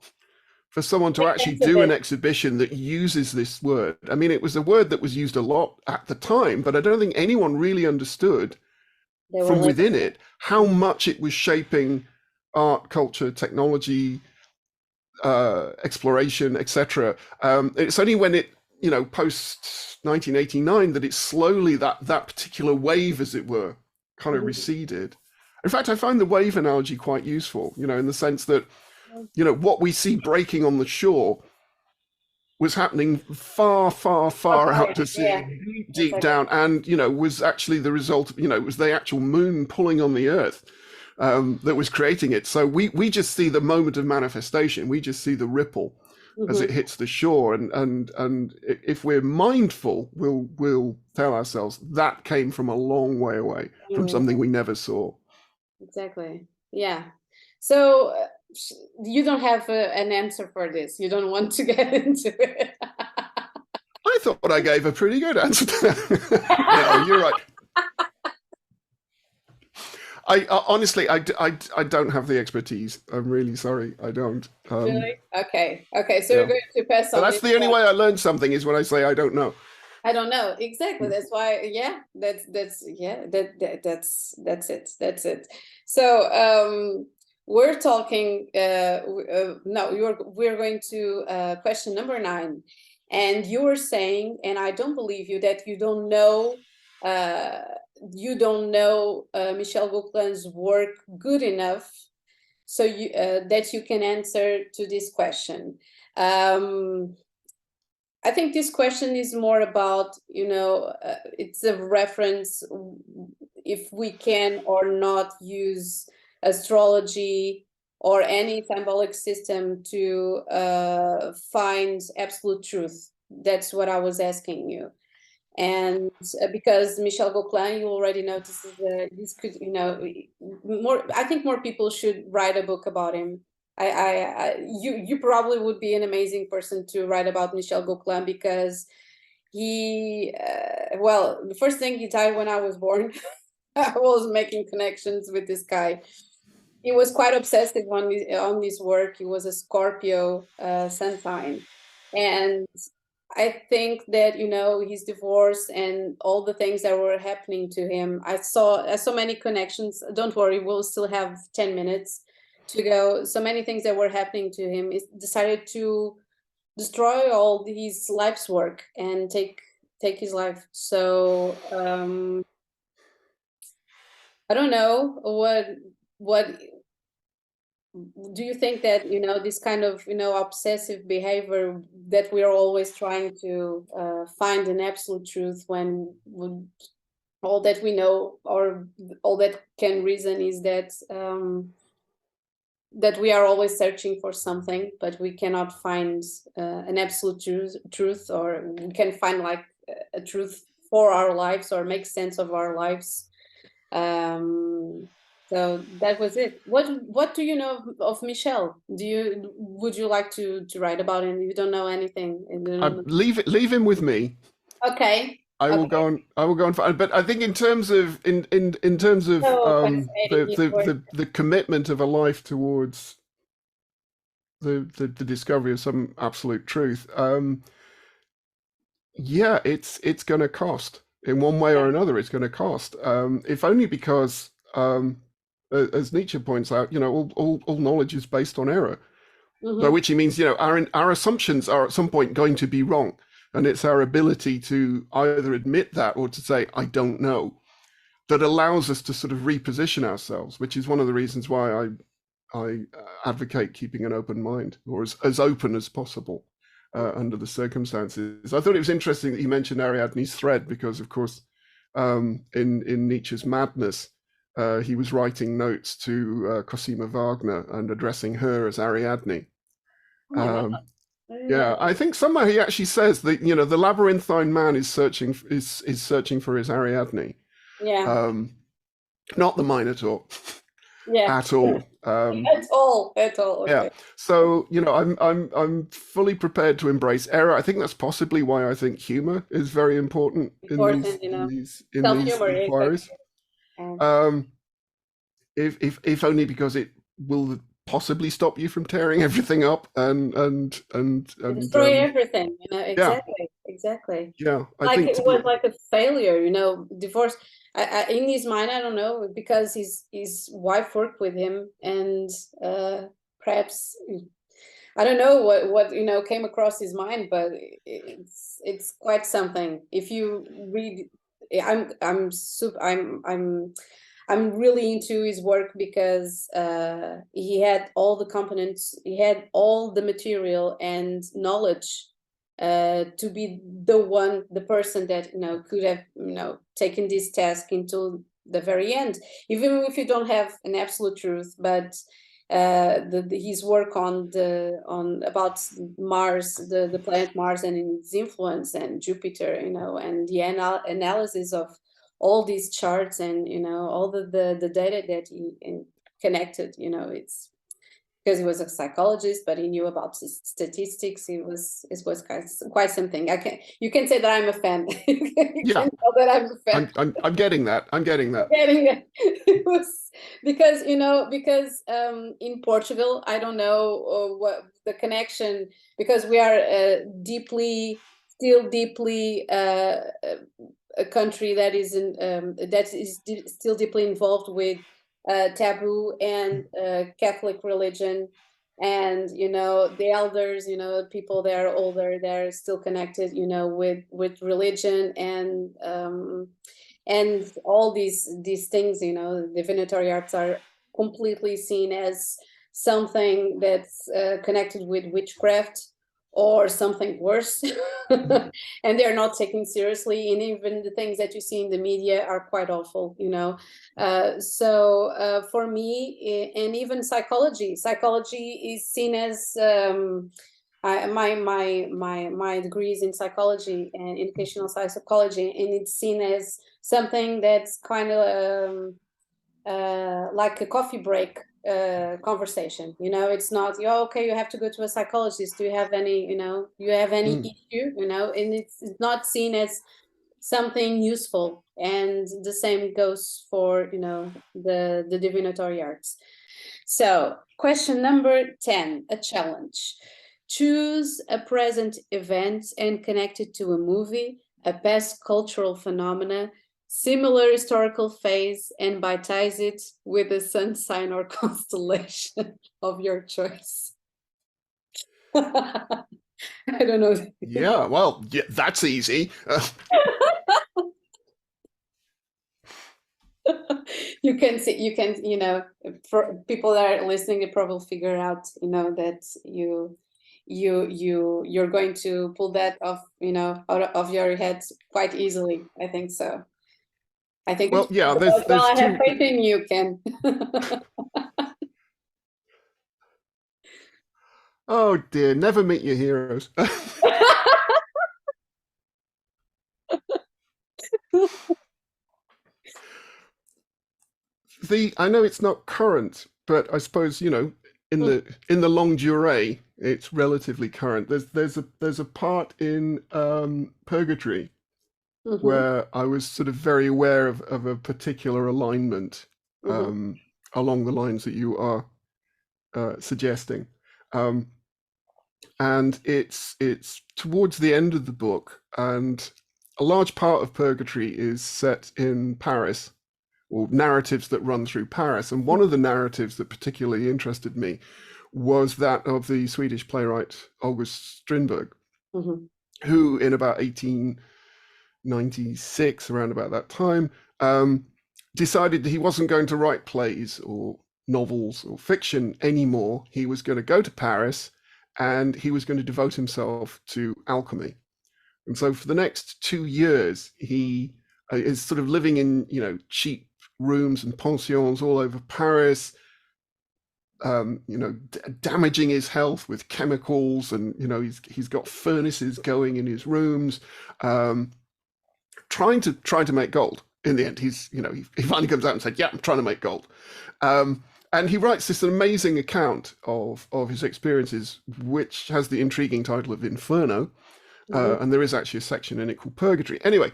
for someone to
Make
actually
sense of
do an
it.
exhibition that uses this word. I mean, it was a word that was used a lot at the time, but I don't think anyone really understood
They were
from
like,
within it how much it was shaping art, culture, technology, exploration, etc. It's only when it, post 1989, that it's slowly, that particular wave, as it were, kind of
mhm.
receded. In fact, I find the wave analogy quite useful, in the sense that, what we see breaking on the shore was happening far, far, far out
Okay.
to
Yeah.
sea, deep, deep
Exactly.
down, and was actually the result. It was the actual moon pulling on the Earth that was creating it. So we just see the moment of manifestation. We just see the ripple as it
Hmm.
hits the shore, and if we're mindful, we'll tell ourselves that came from a long way away, from something we never saw.
Exactly. Yeah. So you don't have an answer for this. You don't want to get into it.
I thought I gave a pretty good answer to that. No, you're right. Honestly, I don't have the expertise. I'm really sorry. I don't.
Really? Okay. Okay. So we're
Yeah.
going to pass
But
on
that's
this
the only
one.
way I learn something, is when I say I don't know.
I don't know exactly. That's why. Yeah. That's yeah. That's it. That's it. So we're talking. No, we're going to question number 9, and you were saying, and I don't believe you, that you don't know. Uh, you don't know Michel Gauquelin's work good enough, so you that you can answer to this question. Um, I think this question is more about, it's a reference if we can or not use astrology or any symbolic system to find absolute truth. That's what I was asking you. And because Michel Gauquelin, you already know, this could, more. I think more people should write a book about him. You probably would be an amazing person to write about Michel Gauquelin, because well, the first thing, he died when I was born. I was making connections with this guy. He was quite obsessive on his work. He was a Scorpio sun sign, and I think that, his divorce and all the things that were happening to him. I saw many connections. Don't worry, we'll still have 10 minutes to go. So many things that were happening to him. He decided to destroy all his life's work and take his life. So I don't know what do you think that, this kind of, obsessive behavior, that we are always trying to find an absolute truth, when all that we know, or all that can reason, is that we are always searching for something, but we cannot find an absolute truth, or we can find like a truth for our lives, or make sense of our lives. um so that was it. What do you know of Michel? Would you like to write about him? You don't know anything. You don't know.
Leave him with me.
Okay.
I will
Okay.
go on. I will go on. But I think, in terms of, in terms of
So fascinating his work.
the commitment of a life towards the discovery of some absolute truth, yeah, it's going to cost in one way
Yeah.
or another. It's going to cost, if only because, as Nietzsche points out, all knowledge is based on error. By
Mm-hmm.
which he means, our assumptions are at some point going to be wrong, and it's our ability to either admit that, or to say I don't know, that allows us to sort of reposition ourselves, which is one of the reasons why I advocate keeping an open mind, or as open as possible, under the circumstances. I thought it was interesting that you mentioned Ariadne's thread, because, of course, in Nietzsche's Madness, he was writing notes to Cosima Wagner and addressing her as Ariadne.
Oh my God.
Yeah, I think somewhere he actually says that the labyrinthine man is searching for his Ariadne,
Yeah.
not the Minotaur
Yeah.
at all.
At all. At all.
Yeah,
Okay.
so I'm fully prepared to embrace error. I think that's possibly why I think humor is very important in
Important,
these
self-humor,
inquiries.
exactly. Um,
Um, if only because it will possibly stop you from tearing everything up and
destroy everything,
yeah,
exactly.
yeah. I
Like
think
it
to
was
be
like a failure, divorce. In his mind, I don't know, because his wife worked with him, and perhaps I don't know what came across his mind, but it's quite something. If you read, I'm really into his work because he had all the components, he had all the material and knowledge to be the person that could have taken this task into the very end, even if you don't have an absolute truth, but his work on about Mars, the planet Mars and its influence, and Jupiter, and the analysis of all these charts, and all the data that he connected. It's because he was a psychologist, but he knew about statistics. It was quite something. You can say that I'm a fan. You
yeah.
can tell that I'm a fan.
I'm getting that. I'm getting that.
Getting it. It was because in Portugal, I don't know what the connection, because we are still deeply a country that is still deeply involved with taboo and Catholic religion, and the elders, people that are older, they're still connected, with religion, and all these things, divinatory arts are completely seen as something that's connected with witchcraft or something worse. And they're not taken seriously, and even the things that you see in the media are quite awful. So for me, and even psychology is seen as my degree is in psychology and educational psychology, and it's seen as something that's kind of like a coffee break conversation. It's not, okay, you have to go to a psychologist. Do you have any, issue, and it's not seen as something useful. And the same goes for, the divinatory arts. So question number 10, a challenge. Choose a present event and connect it to a movie, a past cultural phenomena, similar historical phase, and baptize it with a sun sign or constellation of your choice. I don't know.
Yeah, well, yeah, that's easy.
You can see, for people that are listening, they probably figure out, that you're going to pull that off, out of your head quite easily. I think so. I think
Well, yeah,
well,
there's
I have
two.
faith in you, Ken.
Oh dear, never meet your heroes. I know it's not current, but I suppose in the longue durée, it's relatively current. There's a part in Purgatory
Mhm,
where I was sort of very aware of a particular alignment
mhm,
along the lines that you are suggesting. And it's towards the end of the book, and a large part of Purgatory is set in Paris, or narratives that run through Paris. And one of the narratives that particularly interested me was that of the Swedish playwright August Strindberg,
mhm,
who in about 1896, around about that time, decided that he wasn't going to write plays or novels or fiction anymore. He was going to go to Paris and he was going to devote himself to alchemy. And so for the next 2 years, he is sort of living in, cheap rooms and pensions all over Paris, damaging his health with chemicals, and he's got furnaces going in his rooms, trying to make gold. In the end, he finally comes out and said, "Yeah, I'm trying to make gold." And he writes this amazing account of his experiences, which has the intriguing title of Inferno, and there is actually a section in it called Purgatory. Anyway,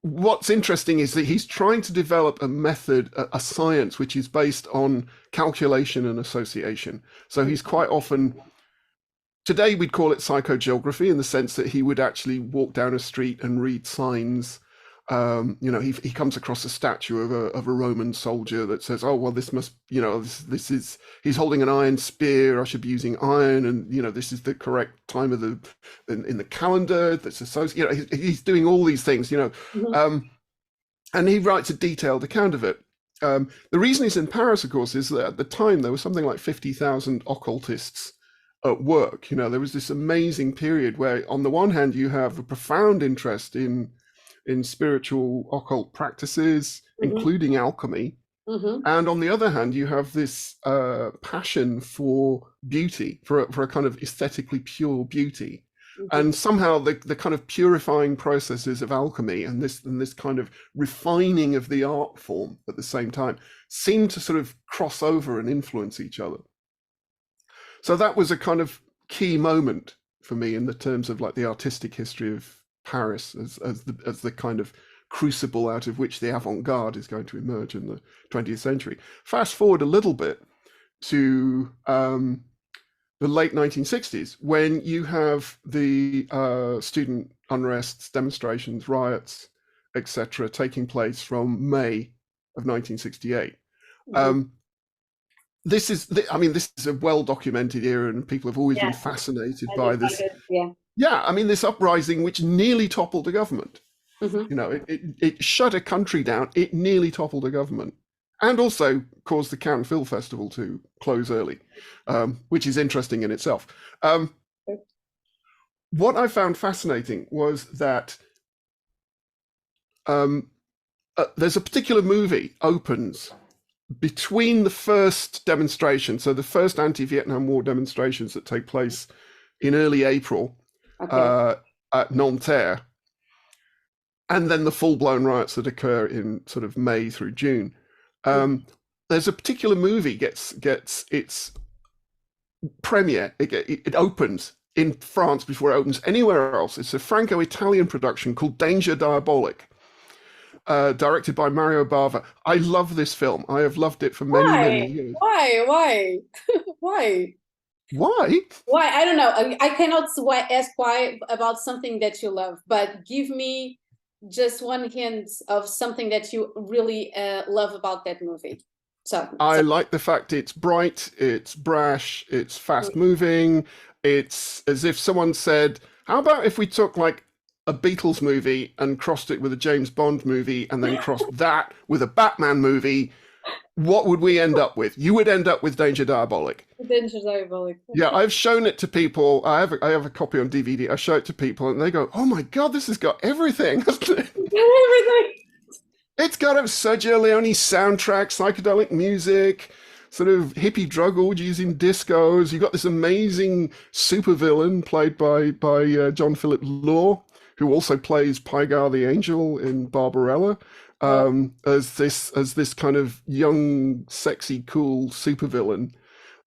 what's interesting is that he's trying to develop a method, a science, which is based on calculation and association. So he's quite often, today we'd call it psychogeography, in the sense that he would actually walk down a street and read signs. He comes across a statue of a Roman soldier that says, "Oh, well, this must, this is, he's holding an iron spear. I should be using iron, and this is the correct time of in the calendar that's associated." He's doing all these things, and he writes a detailed account of it. The reason he's in Paris, of course, is that at the time there was something like 50,000 occultists at work. There was this amazing period where, on the one hand, you have a profound interest in spiritual occult practices, including alchemy. And on the other hand, you have this passion for beauty, for a kind of aesthetically pure beauty. And somehow the kind of purifying processes of alchemy and this kind of refining of the art form at the same time seem to sort of cross over and influence each other. So that was a kind of key moment for me in the terms of like the artistic history of Paris as the kind of crucible out of which the avant-garde is going to emerge in the 20th century. Fast forward a little bit to the late 1960s, when you have the student unrests, demonstrations, riots, etc., taking place from May of 1968. This is a well-documented era, and people have always been fascinated by this. This uprising which nearly toppled a government. It shut a country down. It nearly toppled a government, and also caused the Cannes Film Festival to close early, which is interesting in itself. What I found fascinating was that there's a particular movie opens between the first demonstration, so the first anti-Vietnam War demonstrations that take place in early April at Nanterre, and then the full-blown riots that occur in sort of May through June. There's a particular movie gets its premiere. It opens in France before it opens anywhere else. It's a Franco-Italian production called Danger Diabolik, directed by Mario Bava. I love this film. I have loved it for many years.
Why?
Why?
I don't know. I cannot ask why about something that you love, but give me just one hint of something that you really love about that movie. I
like the fact it's bright, it's brash, it's fast moving. It's as if someone said, "How about if we took like a Beatles movie and crossed it with a James Bond movie, and then crossed that with a Batman movie? What would we end up with?" You would end up with Danger Diabolik.
Danger Diabolik.
Yeah, I've shown it to people. I have a copy on DVD. I show it to people, and they go, "Oh my God, this has got everything."
Everything.
It's got a Sergio Leone soundtrack, psychedelic music, sort of hippie drug orgies in discos. You got this amazing supervillain played by John Philip Law, who also plays Pygar the Angel in Barbarella, as this kind of young, sexy, cool supervillain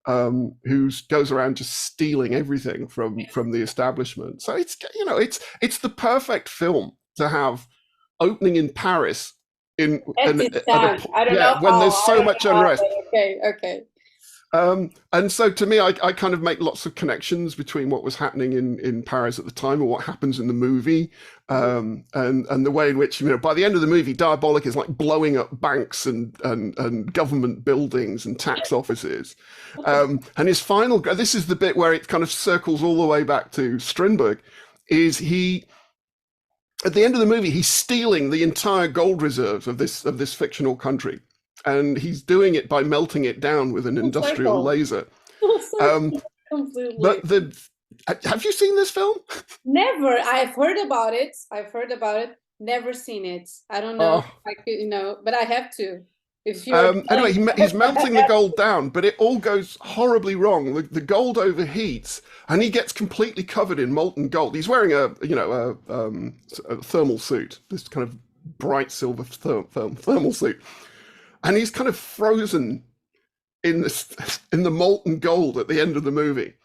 who goes around just stealing everything from the establishment. So it's the perfect film to have opening in Paris I don't know when there's so much unrest.
Okay.
And so to me, I kind of make lots of connections between what was happening in Paris at the time and what happens in the movie, and the way in which, by the end of the movie, Diabolik is like blowing up banks and government buildings and tax offices. And his final, this is the bit where it kind of circles all the way back to Strindberg, is at the end of the movie, he's stealing the entire gold reserves of this fictional country. And he's doing it by melting it down with an industrial laser.
Completely.
But have you seen this film?
Never. I've heard about it. Never seen it. I don't know if
Oh,
I could, but I have to. If you're
anyway,
telling me,
he's
I
melting the
have
gold down, but it all goes horribly wrong. The gold overheats, and he gets completely covered in molten gold. He's wearing a thermal suit, this kind of bright silver thermal suit, and he's kind of frozen in the molten gold at the end of the movie,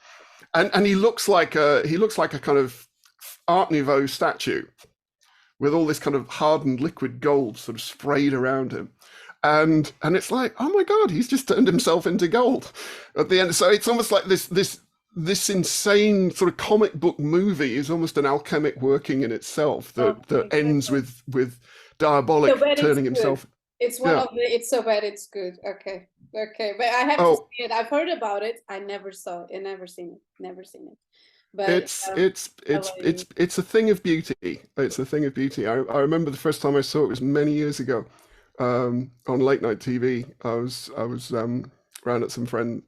and he looks like a kind of Art Nouveau statue with all this kind of hardened liquid gold sort of sprayed around him. And it's like, oh my God, he's just turned himself into gold at the end. So it's almost like this insane sort of comic book movie is almost an alchemic working in itself that ends
okay.
with
So
Diabolik
bad it's
turning
good.
himself.
It's one
Yeah.
of the, it's so bad it's good. Okay. Okay. But I have to
Oh,
see it. I've heard about it. I never saw it. I never seen it. Never seen it. But
it's
um
it's it's
I-
it's it's a thing of beauty. It's a thing of beauty. I remember the first time I saw it was many years ago, on late night TV. I was around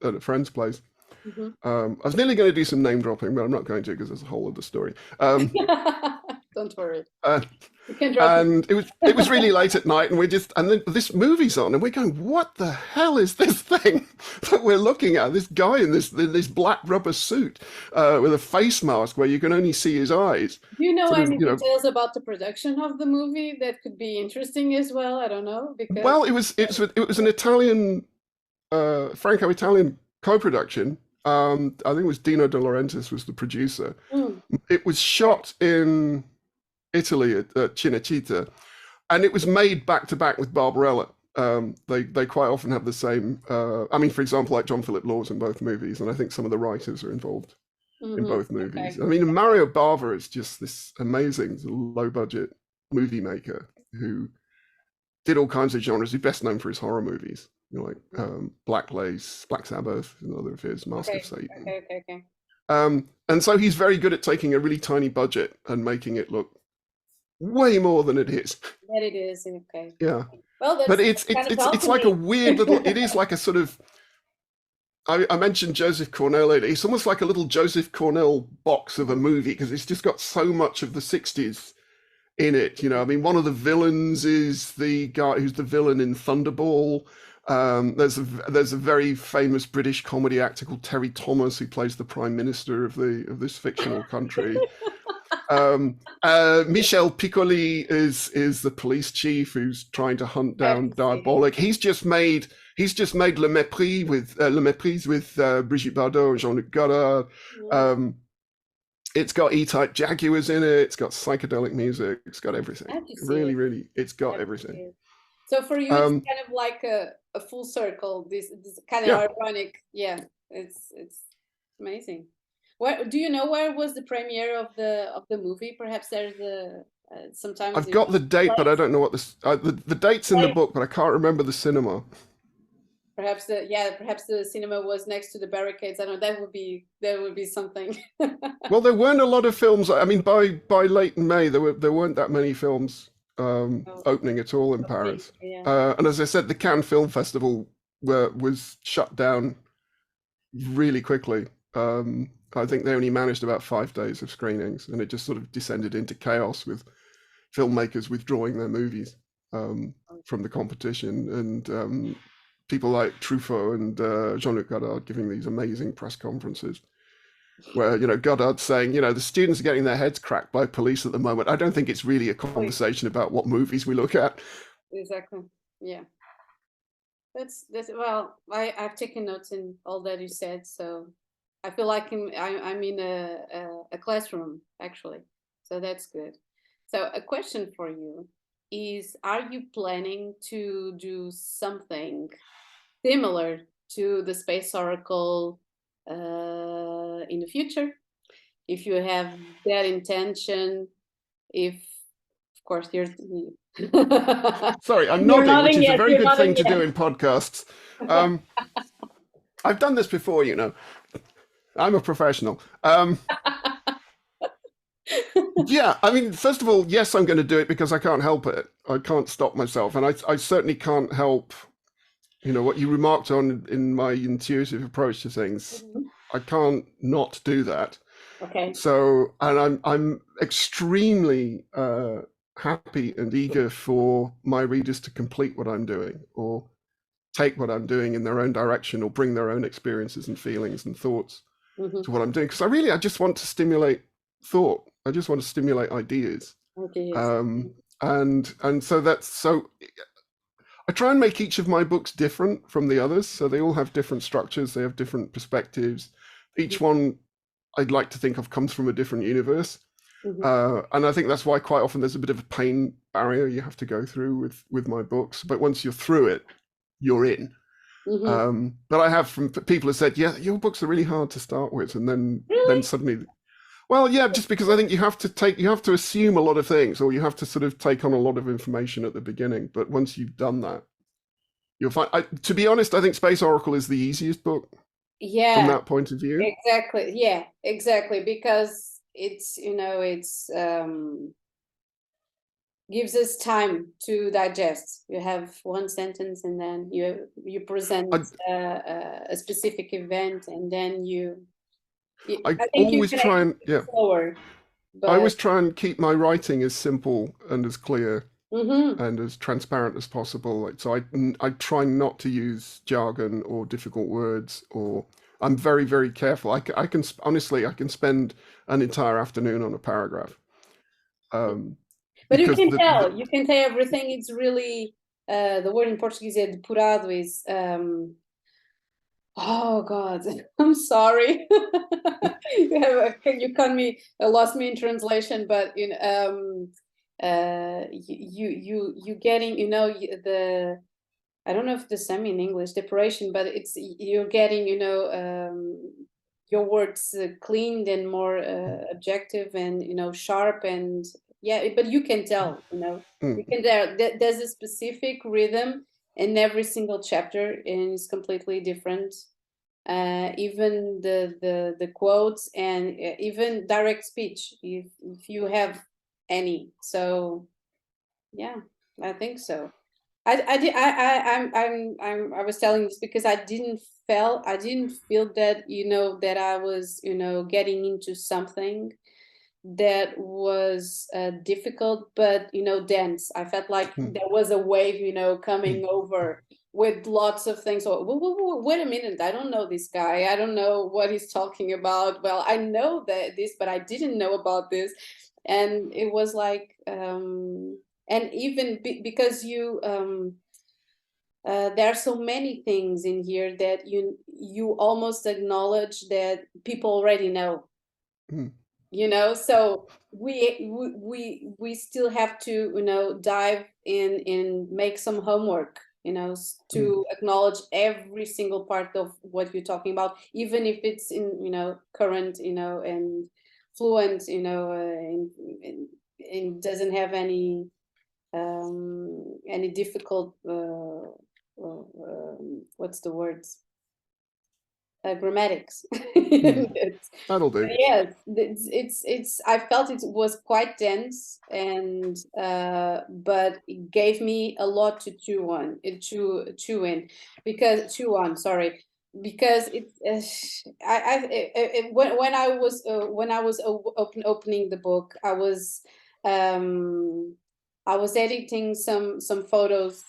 at a friend's place.
Mhm.
I was nearly going to do some name dropping, but I'm not going to because there's a whole other story.
Don't worry.
Uh,
You can drop it.
and it was really late at night, and and then this movie's on, and we're going, what the hell is this thing that we're looking at? This guy in this black rubber suit, with a face mask where you can only see his eyes.
Do you know
Sort of,
any details about the production of the movie that could be interesting as well? I don't know because
well, it was an Italian, Franco-Italian co-production. I think it was Dino De Laurentiis was the producer.
Mm,
It was shot in Italy at Cinecittà, and it was made back to back with Barbarella. They quite often have the same. I mean, for example, like John Philip Law's in both movies, and I think some of the writers are involved in both movies.
okay.
I mean, Mario Bava is just this amazing low budget movie maker who did all kinds of genres. He's best known for his horror movies, like Black Lace, Black Sabbath, another of his, Mask of
Okay.
Satan.
Okay.
And so he's very good at taking a really tiny budget and making it look way more than it is.
That it is. Okay.
Yeah,
Well,
but
that's
it's
kind
it's
of
it's it's like a
alchemy.
weird little. It is like a sort of. I mentioned Joseph Cornell earlier. It's almost like a little Joseph Cornell box of a movie because it's just got so much of the '60s in it. I mean, one of the villains is the guy who's the villain in Thunderball. There's a very famous British comedy actor called Terry Thomas who plays the Prime Minister of this fictional country. Michel Piccoli is the police chief who's trying to hunt down Diabolik. He's just made Le Mépris with Brigitte Bardot and Jean-Luc Godard. It's got E-Type Jaguars in it. It's got psychedelic music. It's got everything. Really, it's got everything.
So for you, it's kind of like a full circle. This kind of ironic. Yeah, it's amazing. Where do you know where was the premiere of the movie? Perhaps there's sometimes
I've got the date, but I don't know what the date's in the book, but I can't remember the cinema.
Perhaps the cinema was next to the barricades. I don't know. That would be something.
Well, there weren't a lot of films. I mean, by late May, there weren't that many films opening at all in Paris.
Yeah.
And as I said, the Cannes Film Festival was shut down really quickly. I think they only managed about 5 days of screenings, and it just sort of descended into chaos with filmmakers withdrawing their movies from the competition, and people like Truffaut and Jean-Luc Godard giving these amazing press conferences where, Godard's saying, the students are getting their heads cracked by police at the moment. I don't think it's really a conversation about what movies we look at.
Exactly. Yeah. That's well, I've taken notes in all that you said, so I feel like I'm in a classroom actually, so that's good. So a question for you is: are you planning to do something similar to the Space Oracle in the future? If you have that intention, if of course you're.
Sorry, I'm
You're
nodding, which is
yet,
a very
you're
good thing to
yet.
do in podcasts. I've done this before, I'm a professional. Yeah, I mean, first of all, yes, I'm going to do it because I can't help it. I can't stop myself. And I certainly can't help, what you remarked on in my intuitive approach to things.
Mm-hmm.
I can't not do that.
Okay.
So, and I'm extremely happy and eager for my readers to complete what I'm doing, or take what I'm doing in their own direction, or bring their own experiences and feelings and thoughts to what I'm doing. Because I just want to stimulate thought. I just want to stimulate ideas.
Ideas.
And so that's so. I try and make each of my books different from the others, so they all have different structures. They have different perspectives. Each one, I'd like to think of, comes from a different universe. And I think that's why quite often there's a bit of a pain barrier you have to go through with my books. But once you're through it, you're in. But I have from people who said, yeah, your books are really hard to start with. And then suddenly, well, yeah, just because I think you have to assume a lot of things, or you have to sort of take on a lot of information at the beginning. But once you've done that, you'll find, to be honest, I think Space Oracle is the easiest book from that point of view.
Exactly. Yeah, exactly. Because it's, it's gives us time to digest. You have one sentence, and then you present a specific event, and then I think
always try and
slower. But
I always try and keep my writing as simple and as clear and as transparent as possible. So I try not to use jargon or difficult words, or I'm very, very careful. I can honestly, I can spend an entire afternoon on a paragraph.
But you can tell. You can tell everything. It's really the word in Portuguese is depurado is. Oh God, I'm sorry. You caught me, lost me in translation, but you getting, the, I don't know if the same in English, depuration, but it's, you're getting, your words cleaned and more objective and, sharp, and yeah, but you can tell, you can tell there's a specific rhythm in every single chapter, and it's completely different. Even the quotes, and even direct speech, if you have any. So yeah, I think so. I was telling this because I didn't feel that, that I was, getting into something that was difficult, but dense. I felt like there was a wave, coming over with lots of things. So wait a minute, I don't know this guy, I don't know what he's talking about. Well, I know that this, but I didn't know about this. And it was like and even because there are so many things in here that you almost acknowledge that people already know. So we still have to dive in, make some homework, to acknowledge every single part of what you're talking about, even if it's in current, and fluent, and doesn't have any difficult what's the words, grammatics.
That'll do.
Yes, it's I felt it was quite dense, and but it gave me a lot to chew on, sorry, because it's when I was opening the book, I was editing some photos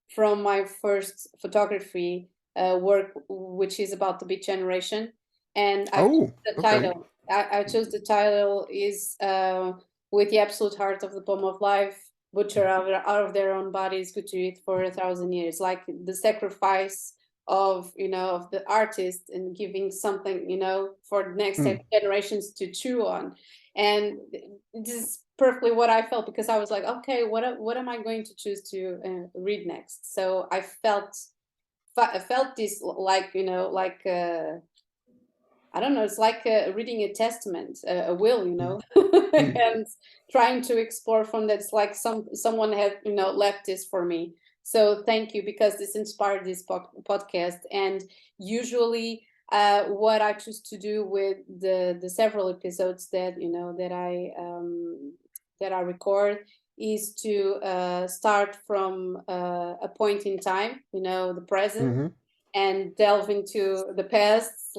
from my first photography work, which is about the Beat Generation, and I chose the title. I chose the title is with the absolute heart of the poem of life, butcher out of their own bodies, could do it for 1,000 years, like the sacrifice of of the artist, and giving something for the next generations to chew on. And this is perfectly what I felt, because I was like, okay, what am I going to choose to read next? So I felt this like like I don't know, it's like reading a testament, a will, and trying to explore from that. It's like someone had left this for me. So thank you, because this inspired this podcast. And usually what I choose to do with the several episodes that that I record is to start from a point in time, the present, and delve into the past,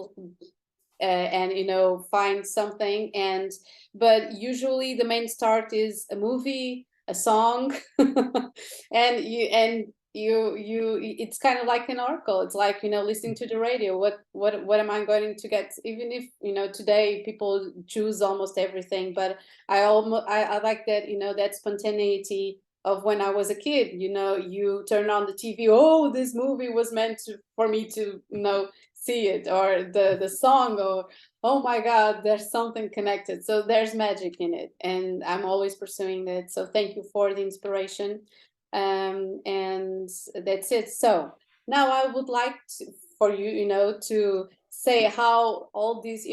and find something. But usually the main start is a movie, a song, and you it's kind of like an oracle. It's like, listening to the radio. What am I going to get? Even if, today people choose almost everything, but I like that, that spontaneity of when I was a kid. You turn on the TV, oh, this movie was meant for me to, see it, or the song, or oh my God, there's something connected. So there's magic in it, and I'm always pursuing that. So thank you for the inspiration. And that's it. So now I would like for you, to say how all this,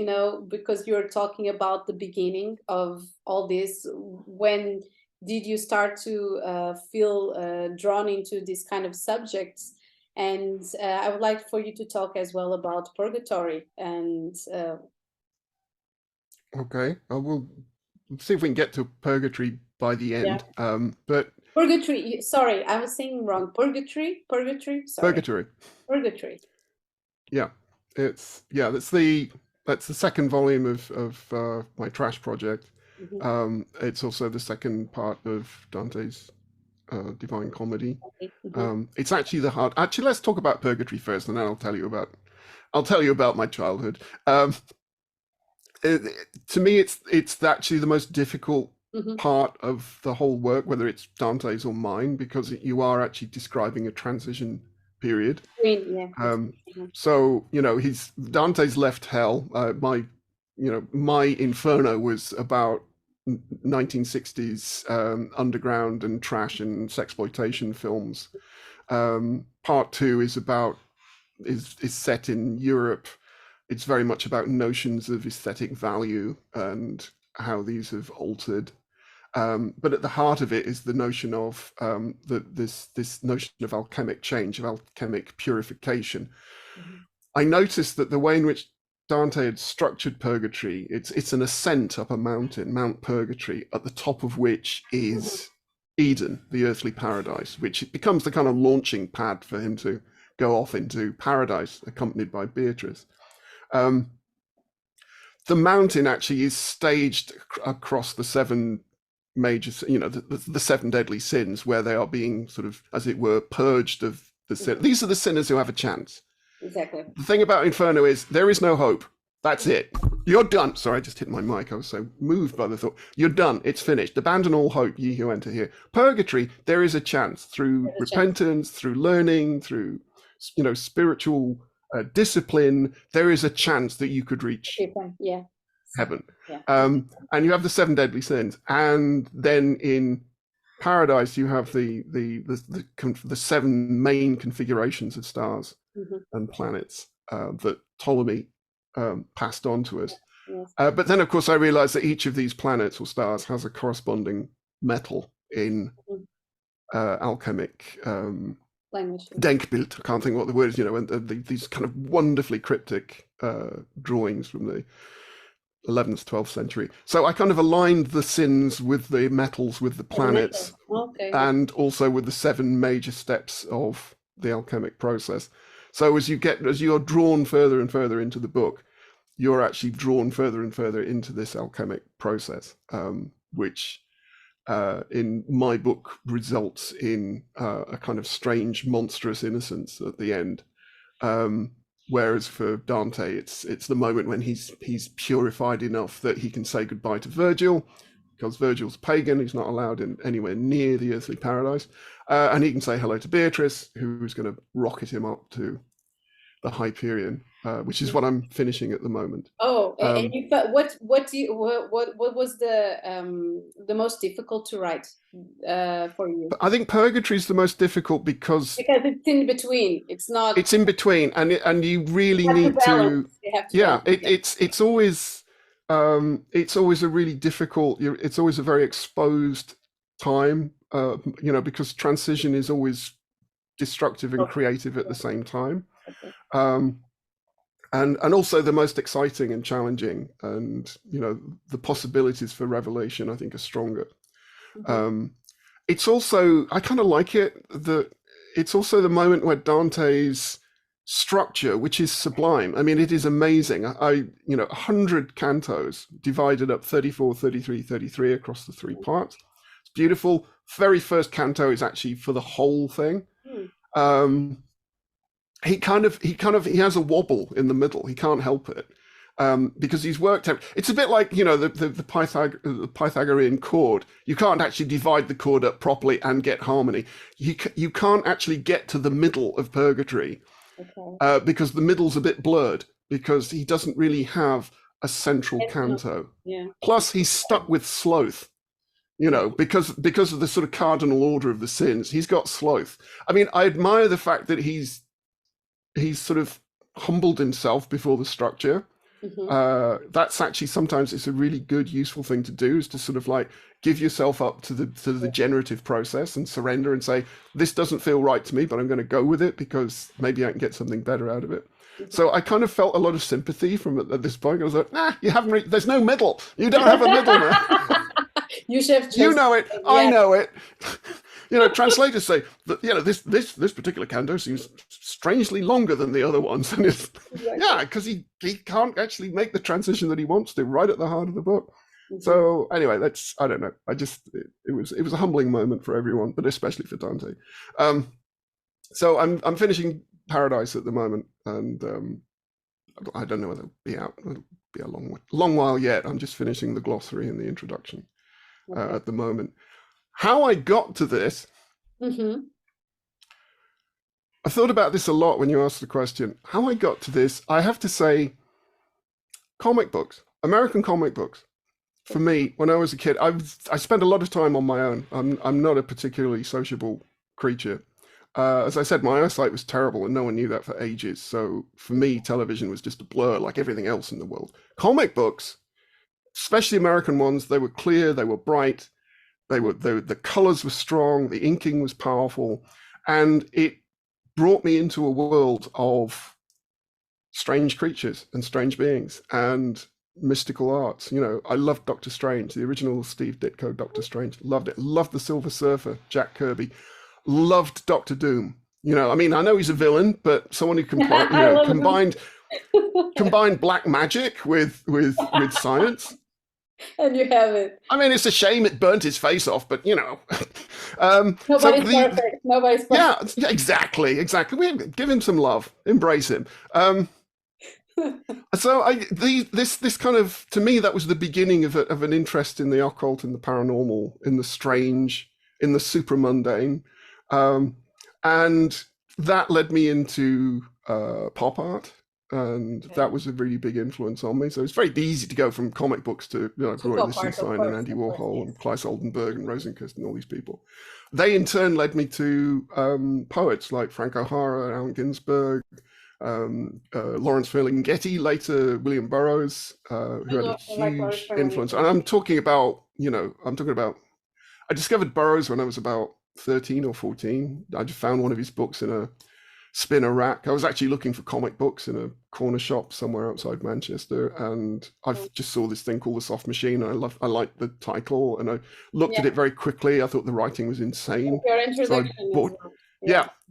because you're talking about the beginning of all this. When did you start to feel drawn into this kind of subjects? And I would like for you to talk as well about purgatory. And
Okay, I will see if we can get to purgatory by the end. But
purgatory, sorry, I was saying wrong. Purgatory, sorry. Purgatory.
Yeah, that's the second volume of my trash project. It's also the second part of Dante's Divine Comedy. It's actually the heart. Actually, let's talk about purgatory first, and then I'll tell you about my childhood. To me, it's actually the most difficult part of the whole work, whether it's Dante's or mine, because you are actually describing a transition period. So Dante's left hell. My Inferno was about 1960s underground and trash and sexploitation films. Part two is set in Europe. It's very much about notions of aesthetic value and how these have altered. But at the heart of it is the notion of this notion of alchemic change, of alchemic purification. I noticed that the way in which Dante had structured purgatory, it's an ascent up a mountain, Mount Purgatory, at the top of which is Eden, the earthly paradise, which becomes the kind of launching pad for him to go off into paradise, accompanied by Beatrice. The mountain actually is staged across the seven major, the seven deadly sins, where they are being sort of, as it were, purged of the sin. These are the sinners who have a chance.
Exactly.
The thing about Inferno is there is no hope. That's it. You're done. Sorry, I just hit my mic. I was so moved by the thought. You're done. It's finished. Abandon all hope, ye who enter here. Purgatory, there is a chance through repentance, through learning, through spiritual discipline. There is a chance that you could reach heaven. And you have the seven deadly sins, and then in paradise you have the seven main configurations of stars and planets that Ptolemy passed on to us. But then, of course, I realized that each of these planets or stars has a corresponding metal in alchemic
language.
Denkbild. I can't think what the word is, and these kind of wonderfully cryptic drawings from the 11th, 12th century. So I kind of aligned the sins with the metals, with the planets, and also with the seven major steps of the alchemic process. So as you're drawn further and further into the book, you're actually drawn further and further into this alchemic process, which in my book results in a kind of strange, monstrous innocence at the end. Whereas for Dante, it's the moment when he's purified enough that he can say goodbye to Virgil, because Virgil's pagan, he's not allowed anywhere near the earthly paradise, and he can say hello to Beatrice, who's going to rocket him up to the Hyperion, which is what I'm finishing at the moment.
And what was the most difficult to write for you?
I think Purgatory is the most difficult because
it's in between. It's not.
It's in between, and you really need to. It's always a really difficult. It's always a very exposed time, because transition is always destructive and creative at the same time. And also the most exciting and challenging, and the possibilities for revelation I think are stronger. It's also, I kind of like it, it's also the moment where Dante's structure, which is sublime, I mean, it is amazing. 100 cantos divided up 34, 33, 33 across the three parts. It's beautiful. very first canto is actually for the whole thing. He has a wobble in the middle. He can't help it. Because he's worked out. It's a bit like, the Pythagorean chord. You can't actually divide the chord up properly and get harmony. You can't actually get to the middle of Purgatory, because the middle's a bit blurred, because he doesn't really have a central canto. Plus, he's stuck with sloth. Because of the sort of cardinal order of the sins, he's got sloth. I mean, I admire the fact that he's sort of humbled himself before the structure. That's actually, sometimes it's a really good, useful thing to do, is to sort of like give yourself up to the generative process and surrender and say, this doesn't feel right to me, but I'm going to go with it because maybe I can get something better out of it. So I kind of felt a lot of sympathy from at this point. I was like, you haven't there's no middle. You don't have a middle, man. You know it. Yeah. I know it. Translators say that, this particular canto seems strangely longer than the other ones, and it's because he can't actually make the transition that he wants to right at the heart of the book. So anyway, I don't know. It was a humbling moment for everyone, but especially for Dante. So I'm finishing Paradise at the moment, and I don't know whether it'll be out. It'll be a long while yet. I'm just finishing the glossary and the introduction at the moment. How I got to this, I thought about this a lot when you asked the question. How I got to this, I have to say, comic books, American comic books. For me, when I was a kid, I spent a lot of time on my own. I'm not a particularly sociable creature. As I said, my eyesight was terrible, and no one knew that for ages. So for me, television was just a blur, like everything else in the world. Comic books, especially American ones, they were clear, they were bright. The colors were strong, the inking was powerful, and it brought me into a world of strange creatures and strange beings and mystical arts. I loved Doctor Strange, the original Steve Ditko Doctor Strange. Loved it. Loved the Silver Surfer, Jack Kirby. Loved Doctor Doom. I know he's a villain, but someone who combined black magic with science.
And you have it.
It's a shame it burnt his face off, but
Nobody's perfect. Nobody's perfect.
Yeah, exactly. Give him some love, embrace him. So this kind of, to me, that was the beginning of an interest in the occult, in the paranormal, in the strange, in the supramundane, and that led me into pop art. And that was a really big influence on me. So it's very easy to go from comic books to Roy Lichtenstein and Andy Warhol and Claes Oldenburg and Rosenquist and all these people. They in turn led me to poets like Frank O'Hara, Allen Ginsberg, Lawrence Ferlinghetti, later William Burroughs, who had a huge influence. And I'm talking about, I discovered Burroughs when I was about 13 or 14. I just found one of his books in a spinner rack. I was actually looking for comic books in a corner shop somewhere outside Manchester, and I just saw this thing called The Soft Machine, and I liked the title, and I looked at it very quickly. I thought the writing was insane.
Your introduction.
So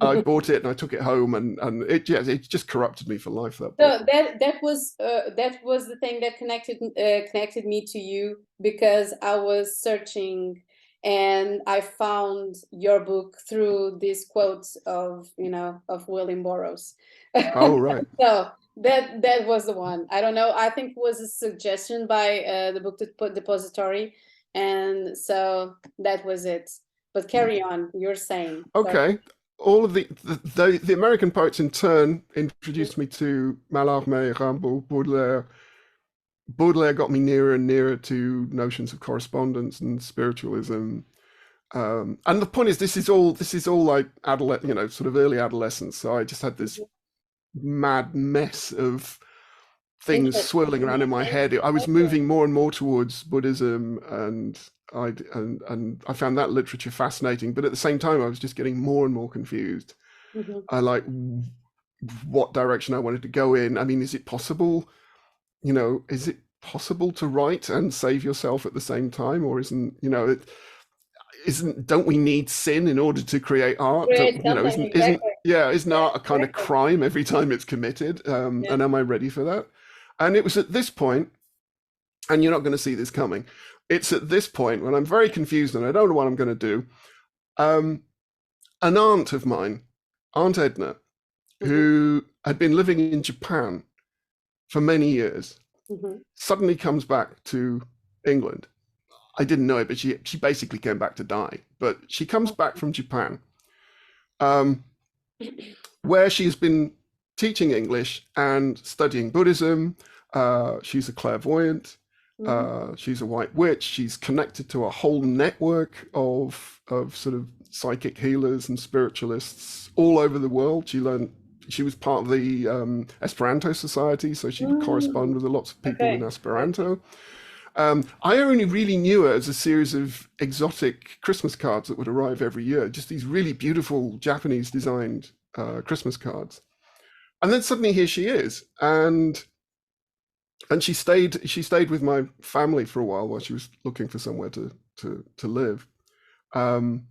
I bought it and I took it home, and it just corrupted me for life. That
book. So that was the thing that connected me to you, because I was searching and I found your book through these quotes of William Burroughs.
Oh, right.
So that was the one. I don't know. I think it was a suggestion by the book depository, and so that was it. But carry on. You're saying.
Okay. All of the American poets in turn introduced me to Mallarmé, Rimbaud, Baudelaire. Baudelaire got me nearer and nearer to notions of correspondence and spiritualism. And the point is, this is all like sort of early adolescence. So I just had this mad mess of things swirling around in my head. I was moving more and more towards Buddhism, and I found that literature fascinating. But at the same time, I was just getting more and more confused. I like what direction I wanted to go in. Is it possible? Is it possible to write and save yourself at the same time, or don't we need sin in order to create art? Isn't art a kind of crime every time it's committed? And am I ready for that? And it was at this point, and you're not going to see this coming, it's at this point when I'm very confused and I don't know what I'm going to do. An aunt of mine, Aunt Edna, who had been living in Japan for many years, suddenly comes back to England. I didn't know it, but she basically came back to die. But she comes back from Japan, where she's been teaching English and studying Buddhism. She's a clairvoyant. She's a white witch. She's connected to a whole network of sort of psychic healers and spiritualists all over the world. She was part of the Esperanto Society, so she would correspond with lots of people in Esperanto. I only really knew her as a series of exotic Christmas cards that would arrive every year, just these really beautiful Japanese designed Christmas cards. And then suddenly here she is, and she stayed with my family for a while she was looking for somewhere to live.
How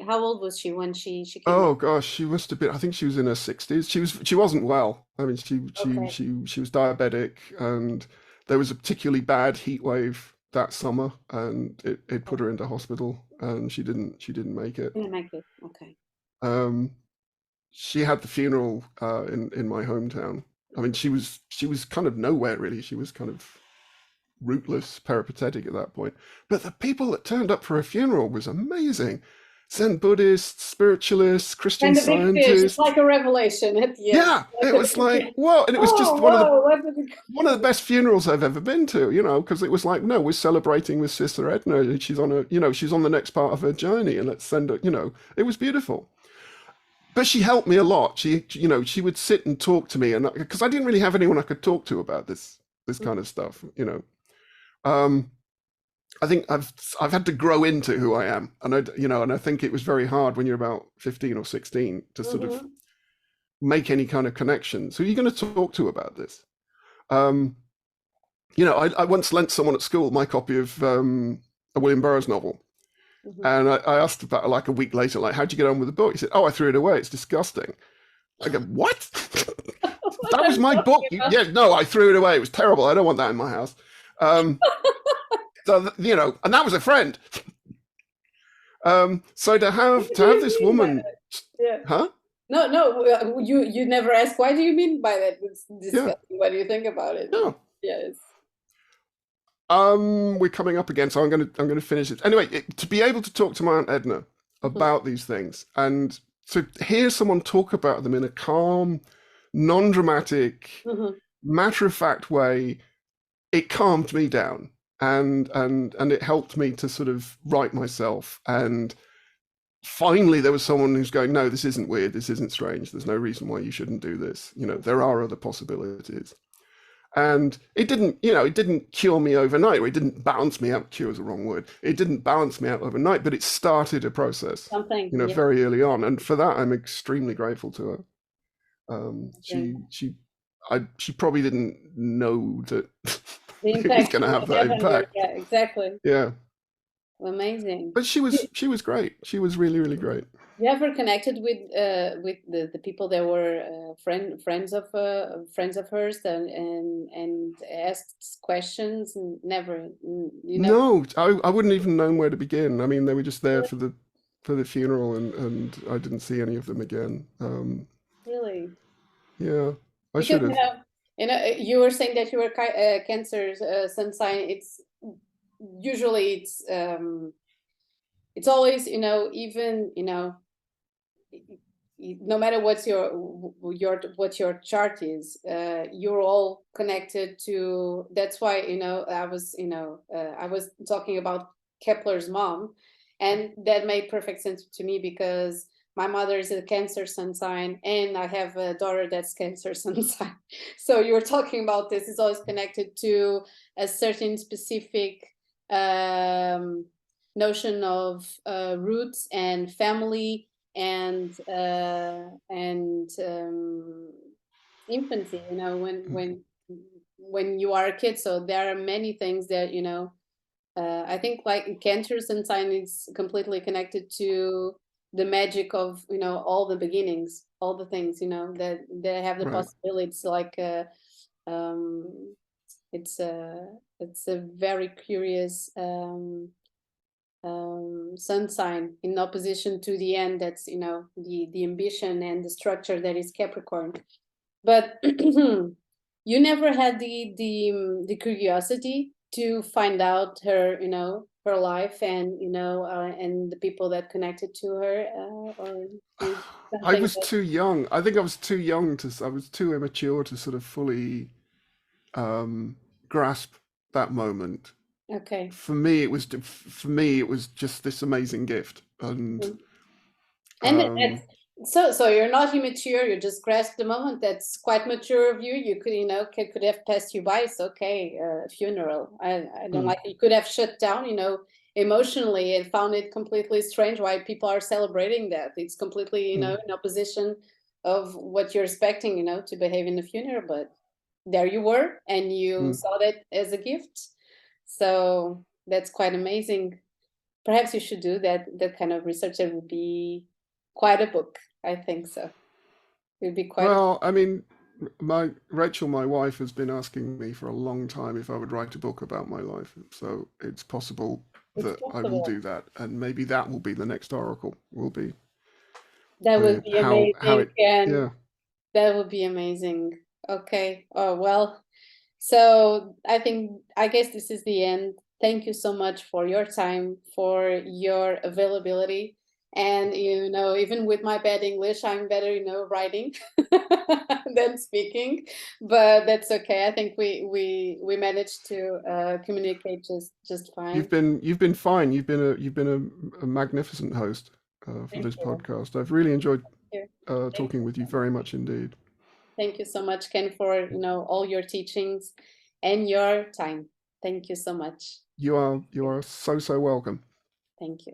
old was she when she came
Oh
back?
gosh, she must have been, I think she was in her 60s. She wasn't well. I mean, she was diabetic, and there was a particularly bad heat wave that summer, and it put her into hospital, and she didn't make it.
Didn't make it. Okay.
She had the funeral in my hometown. I mean, she was kind of nowhere really. She was kind of rootless, peripatetic at that point. But the people that turned up for her funeral was amazing. Zen Buddhists, spiritualists, Christian scientists.
It's like a revelation at the end.
Yeah, it was like, whoa. And it was just one of the best funerals I've ever been to, because it was like, no, we're celebrating with Sister Edna. She's on she's on the next part of her journey, and let's send her, it was beautiful. But she helped me a lot. She would sit and talk to me, and because I didn't really have anyone I could talk to about this kind of stuff, I think I've had to grow into who I am, and I think it was very hard when you're about 15 or 16 to sort of make any kind of connections. Who are you going to talk to about this? I once lent someone at school my copy of a William Burroughs novel, and I asked about like a week later, like, how'd you get on with the book? He said, "Oh, I threw it away. It's disgusting." I go, "What? That was my book." Yeah, no, I threw it away. It was terrible. I don't want that in my house. So and that was a friend. So to have this woman, huh?
No, you never asked. Why do you mean by that? It's disgusting. What do you think about it?
Yeah.
Yes.
We're coming up again, so I'm going to finish it anyway. To be able to talk to my Aunt Edna about these things, and to hear someone talk about them in a calm, non-dramatic, matter-of-fact way, it calmed me down, and it helped me to sort of right myself. And finally, there was someone who's going, "No, this isn't weird. This isn't strange. There's no reason why you shouldn't do this. There are other possibilities." And it didn't cure me overnight, or it didn't balance me out. Cure is the wrong word. It didn't balance me out overnight, but it started a process, very early on. And for that, I'm extremely grateful to her. She probably didn't know that it was going to have that impact.
Yeah, exactly.
Yeah.
Amazing.
But she was great. She was really, really great.
You ever connected with the people that were friends of hers and asked questions? And never.
No, I wouldn't even known where to begin. I mean, they were just there for the funeral, and I didn't see any of them again.
Really?
Yeah, I should have.
You were saying that you were Cancer sun sign. It's usually it's always even no matter what your chart is, you're all connected to. That's why I was talking about Kepler's mom, and that made perfect sense to me because my mother is a Cancer sun sign, and I have a daughter that's Cancer sun sign. So you were talking about this is always connected to a certain specific notion of roots and family and infancy. When you are a kid. So there are many things that I think like Cancer sun sign is completely connected to the magic of all the beginnings, all the things that have the possibilities, like It's a very curious sun sign in opposition to the end. That's the ambition and the structure that is Capricorn. But you never had the curiosity to find out her her life and and the people that connected to her, or
I
something
was too young. I think I was too young I was too immature to sort of fully grasp that moment.
okay.
For me, it was just this amazing gift, and
Mm. And
um,
so you're not immature, you just grasp the moment. That's quite mature of you. You could, could have passed you by. It's okay. Funeral. I don't
mm,
like, you could have shut down, emotionally, and found it completely strange why people are celebrating that. It's completely,
mm,
in opposition of what you're expecting, to behave in the funeral. But there you were, and you
mm.
saw that as a gift. So that's quite amazing. Perhaps you should do that kind of research. It would be quite a book. I think so. It would be quite a,
Well, I mean, my Rachel, my wife, has been asking me for a long time if I would write a book about my life. So it's possible
it's
that I will
possible.
do that, and maybe that will be the next oracle. Will be
That would be
how
amazing,
it.
and
Yeah.
that would be amazing. Okay. Oh, well, so I guess this is the end. Thank you so much for your time, for your availability. And even with my bad English, I'm better, writing than speaking. But that's okay. I think we managed to communicate just fine.
You've been fine. You've been a magnificent host for
Thank
this
you.
podcast. I've really enjoyed
Thank you. Thank
talking
you
with you
so
very
much.
much indeed.
Thank you so much, Ken, for all your teachings and your time. Thank you so much.
You are so welcome.
Thank you.